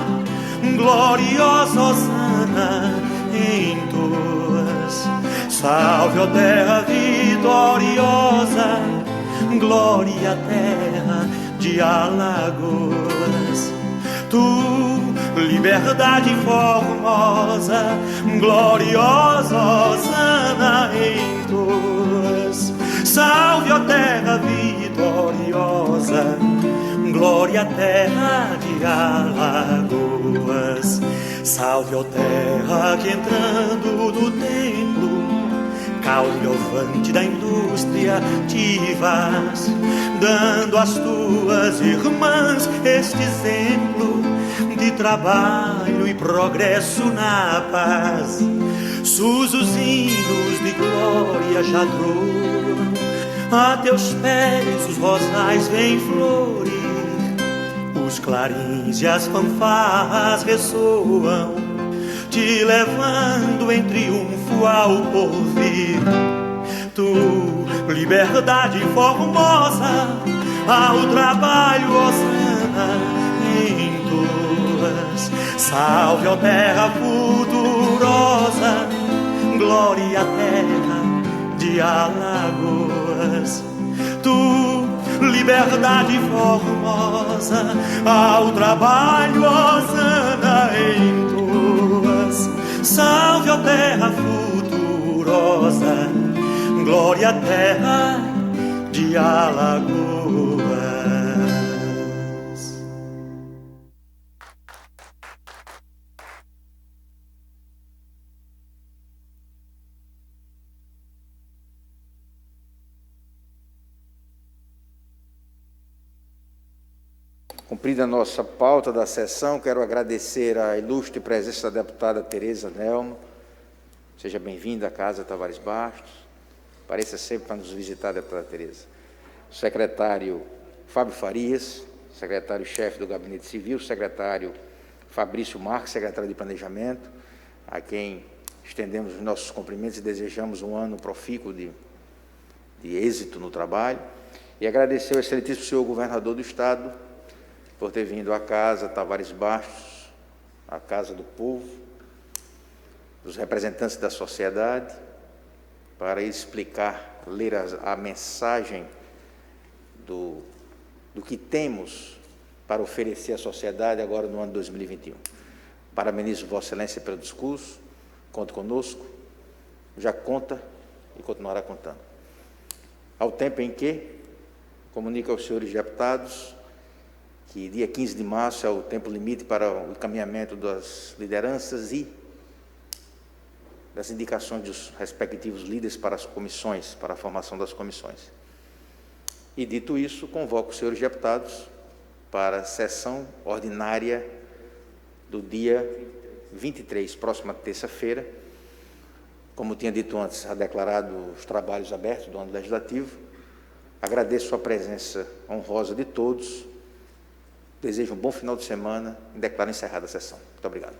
gloriosa hosana em tuas. Salve, ó terra vitoriosa, glória à terra de Alagoas. Tu, liberdade formosa, gloriosa hosana em tuas. Salve, ó terra vitoriosa, glória à terra de Alagoas. Salve, ó terra que entrando no templo, cauriovante da indústria, te vas, dando às tuas irmãs este exemplo de trabalho e progresso na paz. Sus os hinos de glória já trouxeram, a teus pés os rosais vêm florir, os clarins e as fanfarras ressoam, te levando em triunfo ao porvir. Tu, liberdade formosa, ao trabalho hosana em tuas. Salve, ó terra futurosa, glória à terra de Alagoas. Tu, liberdade formosa, ao trabalho hosana em tuas. Salve, ó terra futurosa, glória à terra de Alagoas. Cumprida a nossa pauta da sessão, quero agradecer a ilustre presença da deputada Tereza Nelma. Seja bem-vinda à Casa Tavares Bastos. Apareça sempre para nos visitar, deputada Tereza. O secretário Fábio Farias, secretário-chefe do Gabinete Civil, o secretário Fabrício Marques, secretário de Planejamento, a quem estendemos os nossos cumprimentos e desejamos um ano profícuo de êxito no trabalho. E agradecer ao excelentíssimo senhor governador do Estado por ter vindo à Casa Tavares Bastos, a Casa do Povo, dos representantes da sociedade, para explicar, ler a mensagem do que temos para oferecer à sociedade agora no ano de 2021. Parabenizo Vossa Excelência pelo discurso, conte conosco, já conta e continuará contando. Ao tempo em que comunico aos senhores deputados que dia 15 de março é o tempo limite para o encaminhamento das lideranças e das indicações dos respectivos líderes para as comissões, para a formação das comissões. E, dito isso, convoco os senhores deputados para a sessão ordinária do dia 23, próxima terça-feira. Como tinha dito antes, ha declarado os trabalhos abertos do ano legislativo. Agradeço a presença honrosa de todos. Desejo um bom final de semana e declaro encerrada a sessão. Muito obrigado.